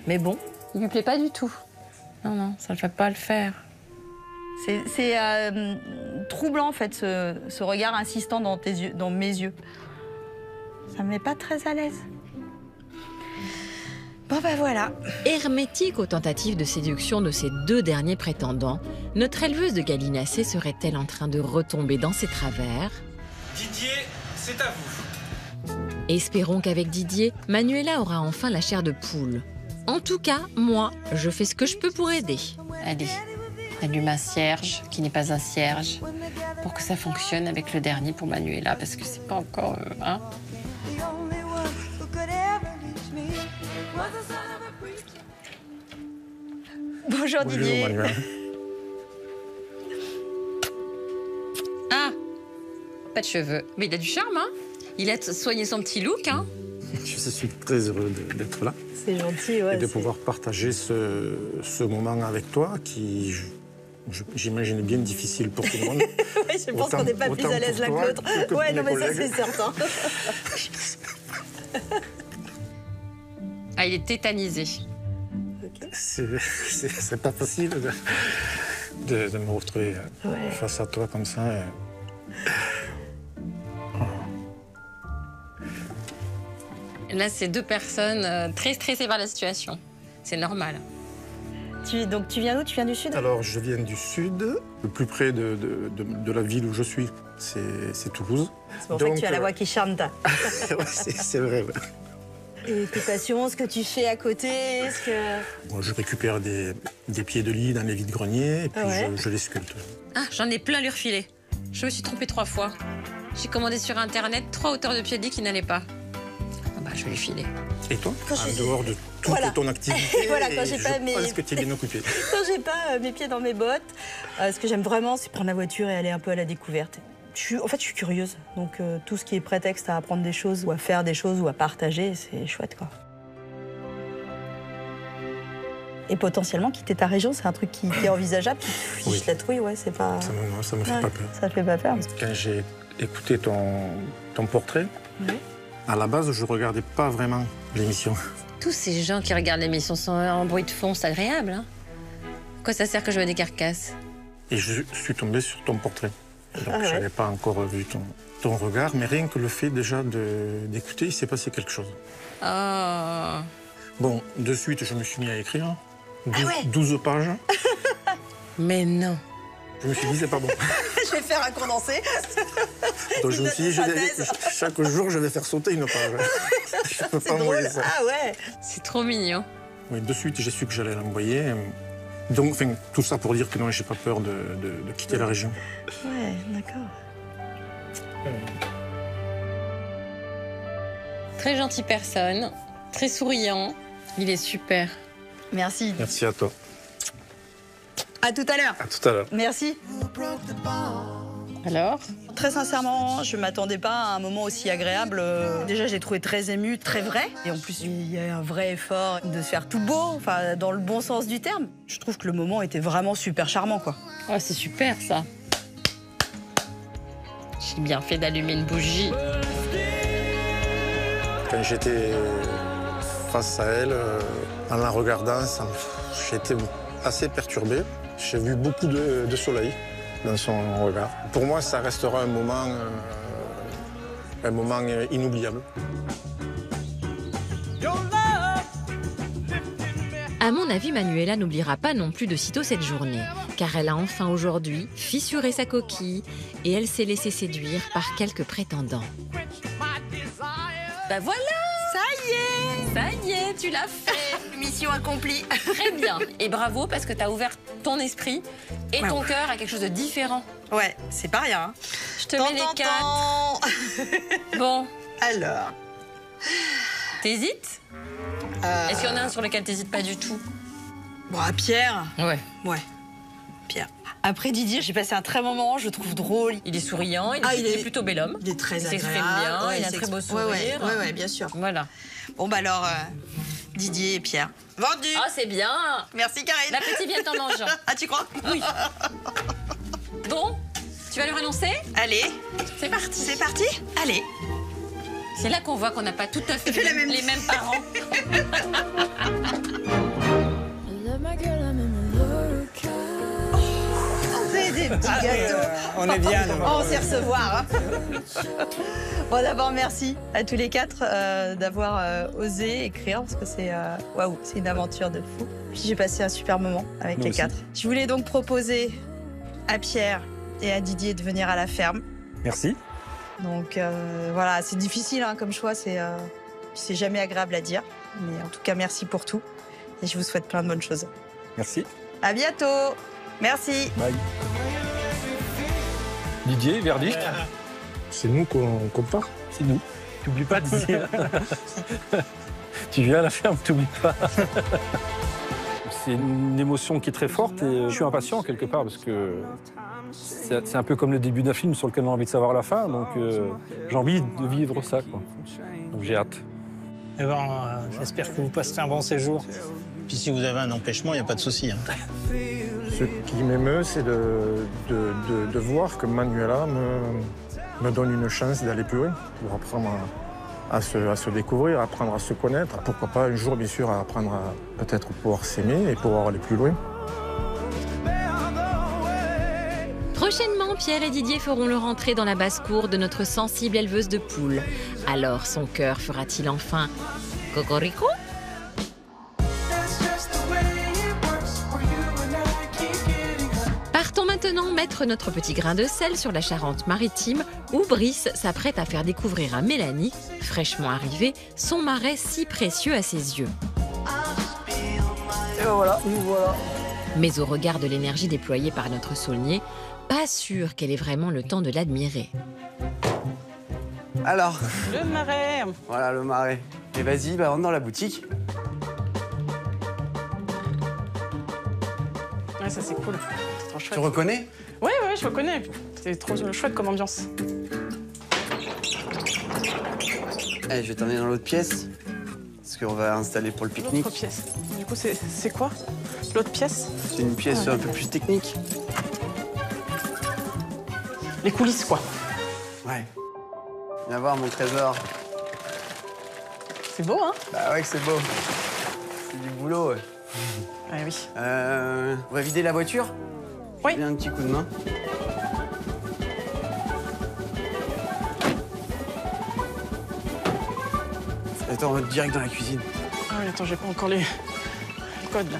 Mais bon, il lui plaît pas du tout. Non, ça ne va pas le faire. C'est troublant en fait, ce regard insistant dans tes yeux, dans mes yeux. Ça me met pas très à l'aise. Bon ben voilà. Hermétique aux tentatives de séduction de ces 2 derniers prétendants, notre éleveuse de gallinacés serait-elle en train de retomber dans ses travers? Didier, c'est à vous. Espérons qu'avec Didier, Manuela aura enfin la chair de poule. En tout cas, moi, je fais ce que je peux pour aider. Allez, allume un cierge qui n'est pas un cierge pour que ça fonctionne avec le dernier pour Manuela, parce que c'est pas encore... hein. Bonjour Didier. Manuela. Ah, pas de cheveux. Mais il a du charme, hein. Il a soigné son petit look, hein. Je suis très heureux d'être là. C'est gentil, ouais. Et de pouvoir partager ce moment avec toi qui, j'imagine, est bien difficile pour tout le monde. Oui, je pense qu'on n'est pas plus à l'aise l'un que l'autre. Ouais, non, mais ça, c'est certain. Ah, il est tétanisé. C'est pas facile de me retrouver face à toi comme ça. Là, c'est 2 personnes très stressées par la situation. C'est normal. Donc tu viens d'où? Tu viens du sud? Alors, je viens du sud, le plus près de la ville où je suis, c'est Toulouse. C'est pour ça que tu as la voix qui chante. C'est vrai, ouais. Et tes passions, ce que tu fais à côté, Moi, je récupère des pieds de lit dans les vides-greniers et puis je les sculpte. Ah, j'en ai plein à lui refiler. Je me suis trompée 3 fois. J'ai commandé sur Internet 3 hauteurs de pieds de lit qui n'allaient pas. Ah bah, je vais lui filer. Et toi, en dehors de toute ton activité, voilà, quand j'ai pas je pense que tu es bien occupée. Quand j'ai pas mes pieds dans mes bottes, ce que j'aime vraiment, c'est prendre la voiture et aller un peu à la découverte. En fait, je suis curieuse, donc tout ce qui est prétexte à apprendre des choses, ou à faire des choses, ou à partager, c'est chouette, quoi. Et potentiellement, quitter ta région, c'est un truc qui est envisageable, qui fiche la trouille, ouais, c'est pas... Ça me fait pas peur. Ça te fait pas peur. Quand j'ai écouté ton portrait, à la base, je regardais pas vraiment l'émission. Tous ces gens qui regardent l'émission sont en bruit de fond, c'est agréable, hein. Quoi ça sert que je vois des carcasses? Et je suis tombé sur ton portrait. Donc, je n'avais pas encore vu ton regard, mais rien que le fait déjà d'écouter, il s'est passé quelque chose. Oh. Bon, de suite, je me suis mis à écrire. 12 pages. Mais non. Je me suis dit, c'est pas bon. Je vais faire un condensé. Donc, je me suis dit, chaque jour, je vais faire sauter une page. Je peux pas envoyer ça. Ah ouais. C'est trop mignon. Oui, de suite, j'ai su que j'allais l'envoyer. Donc, enfin, tout ça pour dire que non, j'ai pas peur de quitter la région. Ouais, d'accord. Très gentille personne, très souriant. Il est super. Merci. Merci à toi. À tout à l'heure. À tout à l'heure. Merci. Alors? Très sincèrement, je m'attendais pas à un moment aussi agréable. Déjà, j'ai trouvé très ému, très vrai. Et en plus, il y a un vrai effort de se faire tout beau, enfin, dans le bon sens du terme. Je trouve que le moment était vraiment super charmant, quoi. Oh, c'est super, ça. J'ai bien fait d'allumer une bougie. Quand j'étais face à elle, en la regardant, j'étais assez perturbé. J'ai vu beaucoup de soleil dans son regard. Pour moi, ça restera un moment inoubliable. À mon avis, Manuela n'oubliera pas non plus de sitôt cette journée, car elle a enfin aujourd'hui fissuré sa coquille et elle s'est laissée séduire par quelques prétendants. Bah voilà! Ça y est, tu l'as fait! Mission accomplie. Très bien. Et bravo parce que tu as ouvert ton esprit et ton cœur à quelque chose de différent. Ouais, c'est pas rien. Hein. Je te mets les 4. Bon. Alors. T'hésites? Est-ce qu'il y en a un sur lequel t'hésites pas du tout? Bon, à Pierre. Ouais. Ouais. Pierre. Après Didier, j'ai passé un très bon moment, je le trouve drôle. Il est souriant, il est plutôt bel homme. Il est très agréable. Il s'exprime bien, ouais, il a un très beau sourire. Ouais, bien sûr. Voilà. Bon, bah alors, Didier et Pierre. Vendu. Ah, c'est bien. Merci, Karine. L'appétit vient en mangeant. Ah, tu crois? Oui. Bon, tu vas lui renoncer? Allez. C'est parti. C'est parti? Allez. C'est là qu'on voit qu'on n'a pas tout à fait les mêmes parents. Des petits gâteaux. On est bien. On sait recevoir. Hein. Bon, d'abord, merci à tous les 4 d'avoir osé écrire parce que c'est waouh, c'est une aventure de fou. Puis j'ai passé un super moment avec les 4. Je voulais donc proposer à Pierre et à Didier de venir à la ferme. Merci. Donc voilà, c'est difficile hein, comme choix, c'est jamais agréable à dire. Mais en tout cas, merci pour tout et je vous souhaite plein de bonnes choses. Merci. À bientôt. Merci. Bye. Didier, verdict? C'est nous qu'on part. C'est nous. T'oublies pas, Didier. Tu viens à la ferme, t'oublies pas. C'est une émotion qui est très forte et je suis impatient quelque part parce que c'est un peu comme le début d'un film sur lequel on a envie de savoir la fin, donc j'ai envie de vivre ça, quoi. Donc j'ai hâte. Et bon, j'espère que vous passerez un bon séjour. Puis si vous avez un empêchement, il n'y a pas de souci. Hein. Ce qui m'émeut, c'est de voir que Manuela me donne une chance d'aller plus loin pour apprendre à se découvrir, apprendre à se connaître. Pourquoi pas un jour, bien sûr, à apprendre à peut-être pouvoir s'aimer et pouvoir aller plus loin. Prochainement, Pierre et Didier feront leur entrée dans la basse-cour de notre sensible éleveuse de poules. Alors, son cœur fera-t-il enfin cocorico? Partons maintenant mettre notre petit grain de sel sur la Charente-Maritime, où Brice s'apprête à faire découvrir à Mélanie, fraîchement arrivée, son marais si précieux à ses yeux. Et voilà, nous voilà. Mais au regard de l'énergie déployée par notre saulnier, pas sûr qu'elle ait vraiment le temps de l'admirer. Alors. Le marais. Voilà, le marais. Et vas-y, bah, rentre dans la boutique. Ouais, ça c'est cool. C'est trop chouette. Tu reconnais? Ouais, je reconnais. C'est trop chouette comme ambiance. Allez, je vais t'emmener dans l'autre pièce. Parce qu'on va installer pour le pique-nique. L'autre pièce. Du coup, c'est quoi? L'autre pièce? C'est une pièce un peu plus technique. Les coulisses, quoi. Ouais. Viens voir mon trésor. C'est beau, hein? Bah ouais que c'est beau. C'est du boulot, ouais. Ouais, oui. On va vider la voiture? Oui. Bien un petit coup de main. Attends, on va direct dans la cuisine. Ah oui, attends, j'ai pas encore les codes, là.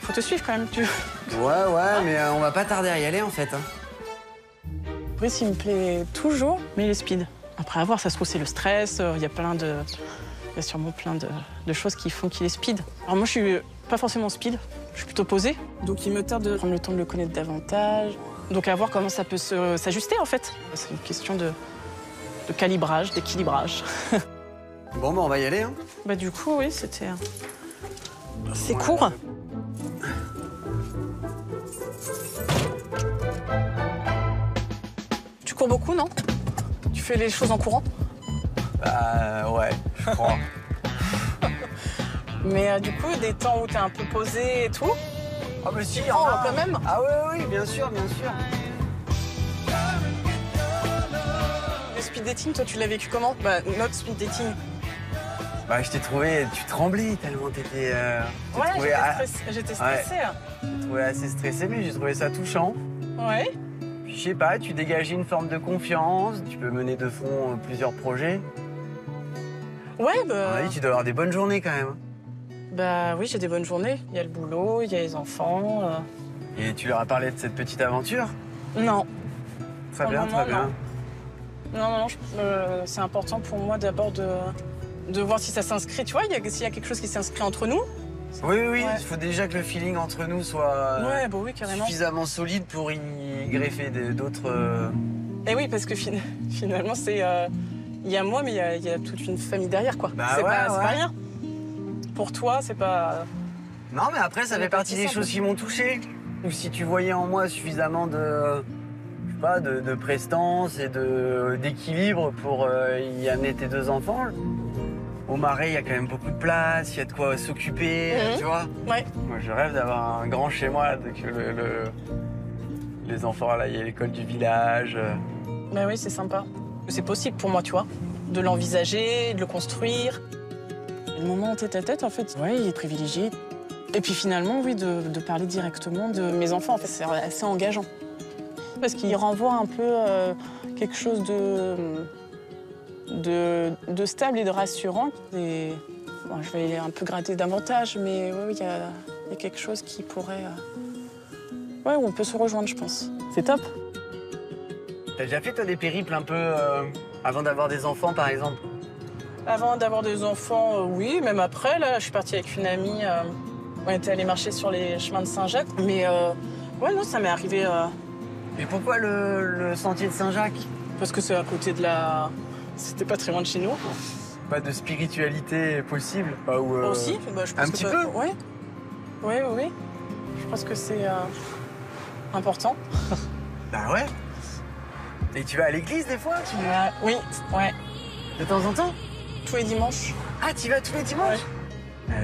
Faut te suivre, quand même, tu... Ouais, mais on va pas tarder à y aller, en fait. Hein. Brice, il me plaît toujours, mais il est speed. Après, à voir, ça se trouve, c'est le stress, il y a sûrement plein de choses qui font qu'il est speed. Alors moi, je suis pas forcément speed, je suis plutôt posée. Donc il me tarde de prendre le temps de le connaître davantage. Donc à voir comment ça peut s'ajuster, en fait. C'est une question de calibrage, d'équilibrage. Bon, bah on va y aller, hein. Bah du coup, oui, c'était... C'est court. Tu cours beaucoup, non? Tu fais les choses en courant? Bah ouais, je crois. Mais du coup, des temps où t'es un peu posé et tout? Ah bah si, quand même. Ah oui, bien sûr, bien sûr. speed dating, toi, tu l'as vécu comment? Notre speed dating. Je t'ai trouvé, tu tremblais tellement t'étais... j'étais stressée. J'ai trouvé assez stressé, mais j'ai trouvé ça touchant. Ouais. Puis je sais pas, tu dégageais une forme de confiance, tu peux mener de front plusieurs projets. Ouais, À mon avis, tu dois avoir des bonnes journées quand même. Oui, j'ai des bonnes journées. Il y a le boulot, il y a les enfants. Et tu leur as parlé de cette petite aventure? Non. Très bien, très bien. Non, c'est important pour moi d'abord de voir si ça s'inscrit. Tu vois, s'il y a quelque chose qui s'inscrit entre nous. Oui, il faut déjà que le feeling entre nous soit carrément. solide pour y greffer d'autres... Et oui, parce que finalement, c'est... Il y a moi, mais il y a toute une famille derrière, quoi. C'est pas rien. Pour toi, c'est pas... Non, mais après, ça fait partie des choses qui m'ont touché. Ou si tu voyais en moi suffisamment de prestance et d'équilibre pour y amener tes 2 enfants. Au Marais, il y a quand même beaucoup de place, il y a de quoi s'occuper, tu vois. Ouais. Moi, je rêve d'avoir un grand chez moi, que les enfants aillent à l'école du village. Oui, c'est sympa. C'est possible pour moi, tu vois, de l'envisager, de le construire. Le moment en tête-à-tête, en fait, il est privilégié. Et puis finalement, oui, de parler directement de mes enfants, en fait, c'est assez engageant. Parce qu'il renvoie un peu quelque chose de stable et de rassurant. Et, je vais aller un peu gratter davantage, mais oui, il y a quelque chose qui pourrait... où on peut se rejoindre, je pense. C'est top. T'as déjà fait, toi, des périples un peu avant d'avoir des enfants, par exemple? Avant d'avoir des enfants, oui. Même après, là, je suis partie avec une amie. On était allé marcher sur les chemins de Saint-Jacques. Mais non, ça m'est arrivé... Et pourquoi le sentier de Saint-Jacques? Parce que c'est à côté de la... C'était pas très loin de chez nous. Pas de spiritualité possible? Aussi, je pense un petit peu? Oui. Je pense que c'est important. Ouais. Et tu vas à l'église des fois? Oui, ouais. De temps en temps? Tous les dimanches. Ah, tu y vas tous les dimanches?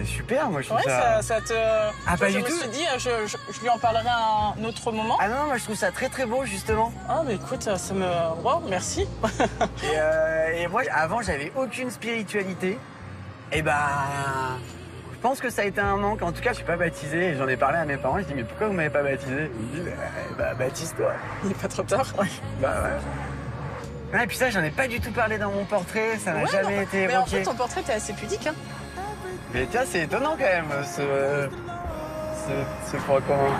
Super, moi je trouve ça te... pas du tout. Je me suis dit, je lui en parlerai à un autre moment. Ah non, moi je trouve ça très très beau justement. Ah mais écoute, ça me... Wow, merci. et moi, avant, j'avais aucune spiritualité. Et je pense que ça a été un manque. En tout cas, je suis pas baptisé. Et j'en ai parlé à mes parents. Je dis, mais pourquoi vous m'avez pas baptisé? Ils me disent, baptise-toi. Il n'est pas trop tard. Et puis ça, j'en ai pas du tout parlé dans mon portrait. Ça n'a jamais été évoqué. Mais en fait, ton portrait, t'es assez pudique, hein. Mais tiens, c'est étonnant quand même, ce point commun.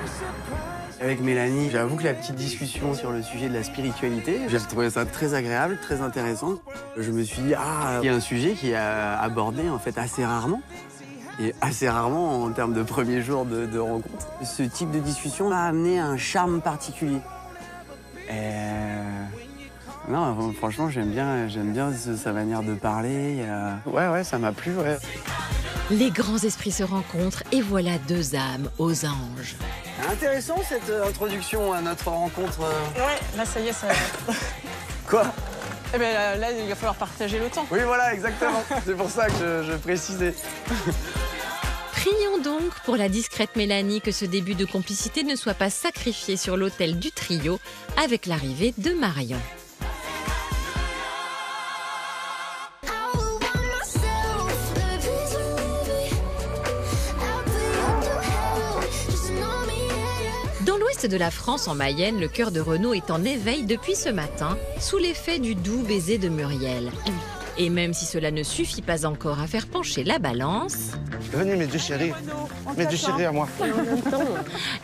Avec Mélanie, j'avoue que la petite discussion sur le sujet de la spiritualité, j'ai trouvé ça très agréable, très intéressant. Je me suis dit, il y a un sujet qui est abordé en fait assez rarement. Et assez rarement en termes de premier jour de rencontre. Ce type de discussion m'a amené un charme particulier. Non, franchement, j'aime bien sa manière de parler. Ouais, ça m'a plu, ouais. Les grands esprits se rencontrent et voilà 2 âmes aux anges. Intéressant cette introduction à notre rencontre. Ouais, là ça y est, ça... Quoi? Eh bien là, il va falloir partager le temps. Oui, voilà, exactement. C'est pour ça que je précisais. Prions donc pour la discrète Mélanie que ce début de complicité ne soit pas sacrifié sur l'autel du trio avec l'arrivée de Marion. Dans l'ouest de la France, en Mayenne, le cœur de Renaud est en éveil depuis ce matin, sous l'effet du doux baiser de Muriel. Et même si cela ne suffit pas encore à faire pencher la balance... Venez mes 2 chéris, mes 2 chéris à moi.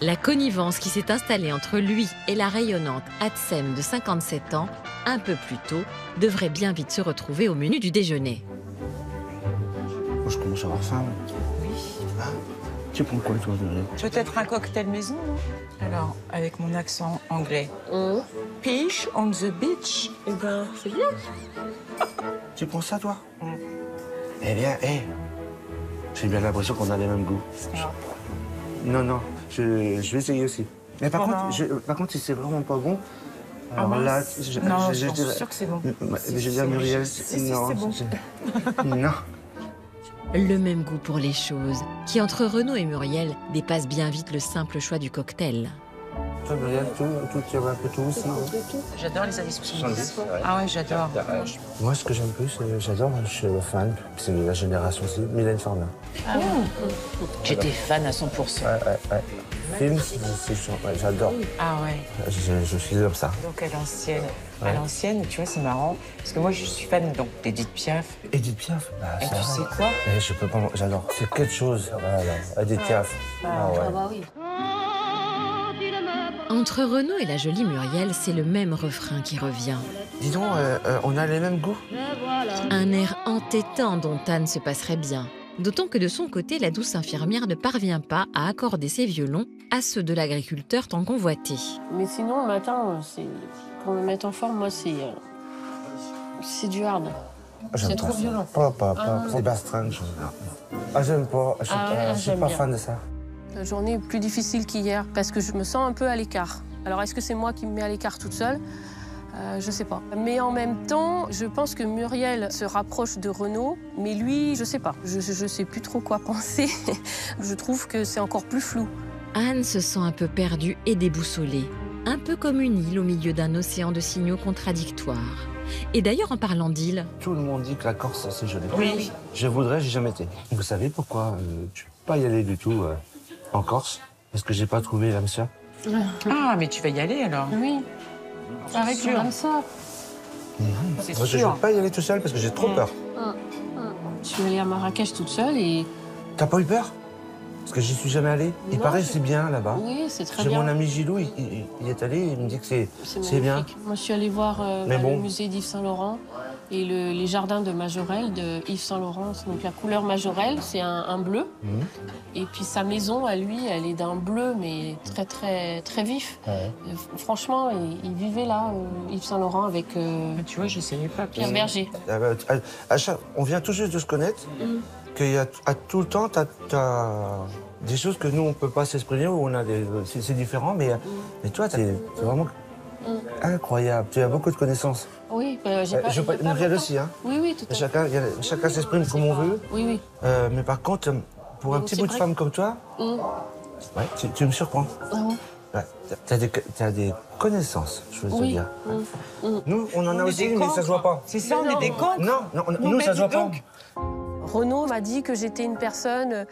La connivence qui s'est installée entre lui et la rayonnante Adsem de 57 ans, un peu plus tôt, devrait bien vite se retrouver au menu du déjeuner. Moi, je commence à avoir faim. Oui. Ah, tu prends quoi, toi, Peut-être un cocktail maison, non? Alors, avec mon accent anglais. Fish on the beach. Eh ben, c'est bien. Tu prends ça, toi? Eh bien, j'ai bien l'impression qu'on a les mêmes goûts. Non, je vais essayer aussi. Mais par contre, si c'est vraiment pas bon, alors là, je suis sûre que c'est bon. Je vais dire Muriel, non, c'est bon. Non. Le même goût pour les choses, qui entre Renaud et Muriel dépasse bien vite le simple choix du cocktail. Toi, Muriel, tout, tu aimes un peu tout aussi. J'adore les années 70. Ouais. Ah ouais, j'adore. Moi, ce que j'aime plus, j'adore, je suis fan, c'est la génération aussi, Mylène Farmer. Ah ouais. J'étais fan à 100%. Ouais. Film, j'adore. Ah ouais. Je suis comme ça. Donc à l'ancienne. Ouais. À l'ancienne, tu vois, c'est marrant. Parce que moi, je suis fan d'Edith Piaf. Edith Piaf Et tu sais quoi? Je peux pas, j'adore. C'est quelque chose, voilà. Edith Piaf. Ah ouais. bah oui. Entre Renaud et la jolie Muriel, c'est le même refrain qui revient. Dis donc, on a les mêmes goûts. Un air entêtant dont Anne se passerait bien. D'autant que de son côté, la douce infirmière ne parvient pas à accorder ses violons à ceux de l'agriculteur tant convoité. Mais sinon, le matin, pour me mettre en forme, moi, c'est du hard. C'est trop violent. C'est bastringue. J'aime pas. Je suis pas fan de ça. La journée est plus difficile qu'hier parce que je me sens un peu à l'écart. Alors, est-ce que c'est moi qui me mets à l'écart toute seule? Je sais pas. Mais en même temps, je pense que Muriel se rapproche de Renaud, mais lui, je sais pas. Je sais plus trop quoi penser. Je trouve que c'est encore plus flou. Anne se sent un peu perdue et déboussolée. Un peu comme une île au milieu d'un océan de signaux contradictoires. Et d'ailleurs, en parlant d'île... Tout le monde dit que la Corse, c'est joli. Oui. Je voudrais, j'ai jamais été. Vous savez pourquoi je ne peux pas y aller du tout en Corse? Parce que j'ai pas trouvé l'âme sœur. Ah, mais tu vas y aller alors? Oui. Avec sûr. l'âme sœur. C'est Moi, je ne sûr. veux pas y aller tout seul parce que j'ai trop peur. Je suis allée à Marrakech toute seule et... T'as pas eu peur? Parce que j'y suis jamais allé. Il Non, paraît que c'est bien là-bas. Oui, c'est très J'ai bien. mon ami Gilou, il est allé, il me dit que c'est bien. magnifique. Moi, je suis allée voir Mais bon. le musée d'Yves Saint-Laurent et les jardins de Majorelle de Yves Saint-Laurent. Donc la couleur Majorelle, c'est un bleu. Et puis sa maison, à lui, elle est d'un bleu, mais très, très, très vif. Ouais. Franchement, il vivait là, Yves Saint-Laurent, avec Tu vois, je savais pas. Pierre Berger. On vient tout juste de se connaître, qu'il y a tout le temps, t'as des choses que nous, on peut pas s'exprimer, où on a c'est différent, mais toi, c'est vraiment incroyable. Tu as beaucoup de connaissances. Oui, j'ai pas... Muriel aussi, hein. Oui, oui, tout à fait. Chacun s'exprime comme on veut. Oui, oui. Mais par contre, pour un petit bout de femme comme toi, ouais, tu me surprends. Ouais, t'as des connaissances, je veux te dire. Nous, on en a aussi, mais ça se voit pas. C'est ça, on est des cancres. Non, nous, ça se voit pas. Renaud m'a dit que j'étais une personne,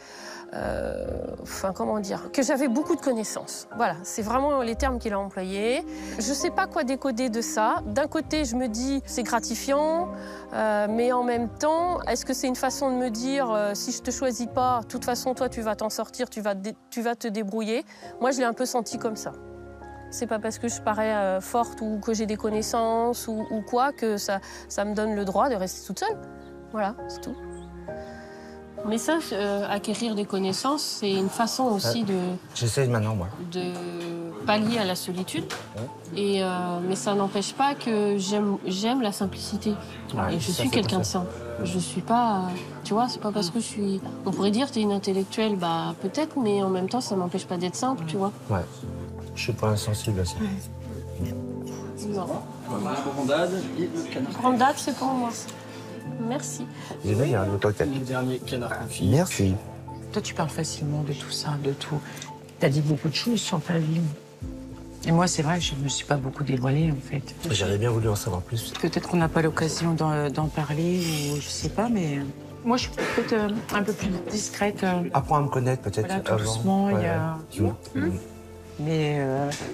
comment dire, que j'avais beaucoup de connaissances. Voilà, c'est vraiment les termes qu'il a employés. Je ne sais pas quoi décoder de ça. D'un côté, je me dis, c'est gratifiant, mais en même temps, est-ce que c'est une façon de me dire, si je te choisis pas, de toute façon, toi, tu vas t'en sortir, tu vas te débrouiller. Moi, je l'ai un peu senti comme ça. C'est pas parce que je parais forte ou que j'ai des connaissances ou quoi que ça me donne le droit de rester toute seule. Voilà, c'est tout. Mais ça, acquérir des connaissances, c'est une façon aussi J'essaye maintenant, moi. de pallier à la solitude. Et, mais ça n'empêche pas que j'aime la simplicité. Ouais, et je ça, suis c'est quelqu'un de pour ça. simple. Je suis pas... Tu vois, c'est pas parce que je suis... On pourrait dire que tu es une intellectuelle, bah peut-être, mais en même temps, ça m'empêche pas d'être simple, tu vois. Ouais. Je suis pas insensible à ça. Non. Randade et le canard. Randade, c'est pour moi. Merci. J'ai bien le cocktail. Le dernier canard confit. Merci. Toi, tu parles facilement de tout ça, de tout. T'as dit beaucoup de choses sur ta vie. Et moi, c'est vrai, je ne me suis pas beaucoup dévoilée, en fait. J'aurais bien voulu en savoir plus. Peut-être qu'on n'a pas l'occasion d'en parler, ou je sais pas, mais... Moi, je suis peut-être un peu plus discrète. Apprends à me connaître, peut-être. Voilà, tout avant. doucement, il y a... Tu vois. Mais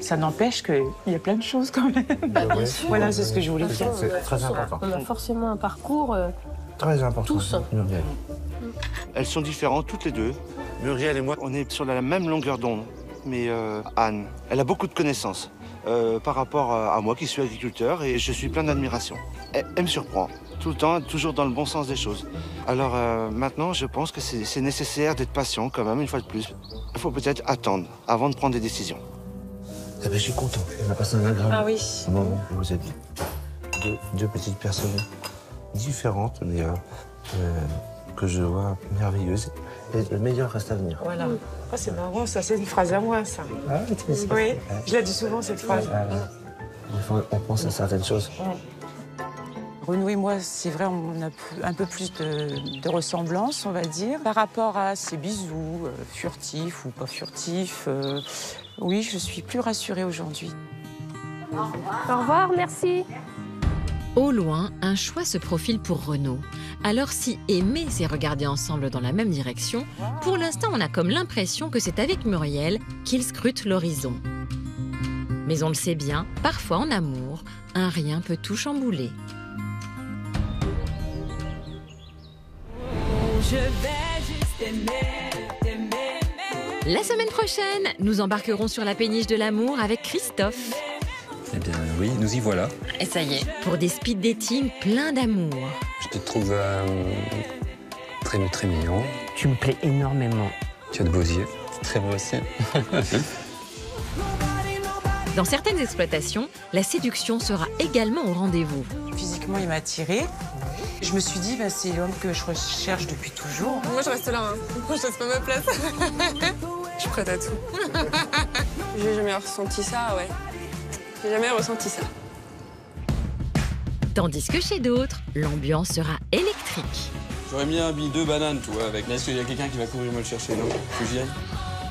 ça n'empêche qu'il y a plein de choses, quand même. Voilà, c'est ce que je voulais dire. C'est très important. On a forcément un parcours... Très important. Tous. Muriel. Elles sont différentes toutes les deux. Muriel et moi, on est sur la même longueur d'onde. Mais Anne, elle a beaucoup de connaissances par rapport à moi qui suis agriculteur et je suis plein d'admiration. Elle me surprend tout le temps, toujours dans le bon sens des choses. Alors maintenant, je pense que c'est nécessaire d'être patient quand même, une fois de plus. Il faut peut-être attendre avant de prendre des décisions. Eh ben, je suis content. On a passé un agréable moment. Vous êtes deux petites personnes différentes, mais que je vois merveilleuses. Et le meilleur reste à venir. Voilà. Oh, c'est marrant, ça, c'est une phrase à moi, ça. Ah, Oui, je la dis souvent, cette phrase. On pense à certaines choses. Renaud et moi, c'est vrai, on a un peu plus de ressemblance, on va dire. Par rapport à ces bisous, furtifs ou pas furtifs, oui, je suis plus rassurée aujourd'hui. Au revoir, merci. Au loin, un choix se profile pour Renaud. Alors si aimer, c'est regarder ensemble dans la même direction, pour l'instant, on a comme l'impression que c'est avec Muriel qu'il scrute l'horizon. Mais on le sait bien, parfois en amour, un rien peut tout chambouler. Je vais juste aimer. La semaine prochaine, nous embarquerons sur la péniche de l'amour avec Christophe. Eh bien oui, nous y voilà. Et ça y est, pour des speed dating pleins d'amour. Je te trouve très mignon. Tu me plais énormément. Tu as de beaux yeux. Très beau aussi. Dans certaines exploitations, la séduction sera également au rendez-vous. Physiquement, il m'a attirée. Je me suis dit, c'est l'homme que je recherche depuis toujours. Moi, je reste là. Moi, je laisse pas ma place. Je suis prête à tout. J'ai jamais ressenti ça, ouais. J'ai jamais ressenti ça. Tandis que chez d'autres, l'ambiance sera électrique. J'aurais mis un billet 2 bananes, tu vois, avec. Mais est-ce qu'il y a quelqu'un qui va courir me le chercher, non? Faut que j'y aille.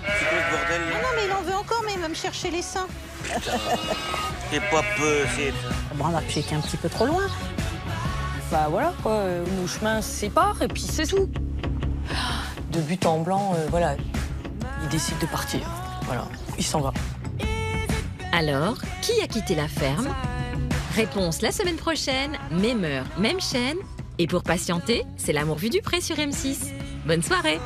C'est quoi ce bordel là? Non, mais il en veut encore, mais il va me chercher les seins. C'est pas possible. Bon, on a été un petit peu trop loin. Bah voilà, quoi, nos chemins se séparent et puis c'est tout. De but en blanc, voilà, il décide de partir. Voilà, il s'en va. Alors, qui a quitté la ferme? Réponse la semaine prochaine, même heure, même chaîne. Et pour patienter, c'est l'amour vu du près sur M6. Bonne soirée!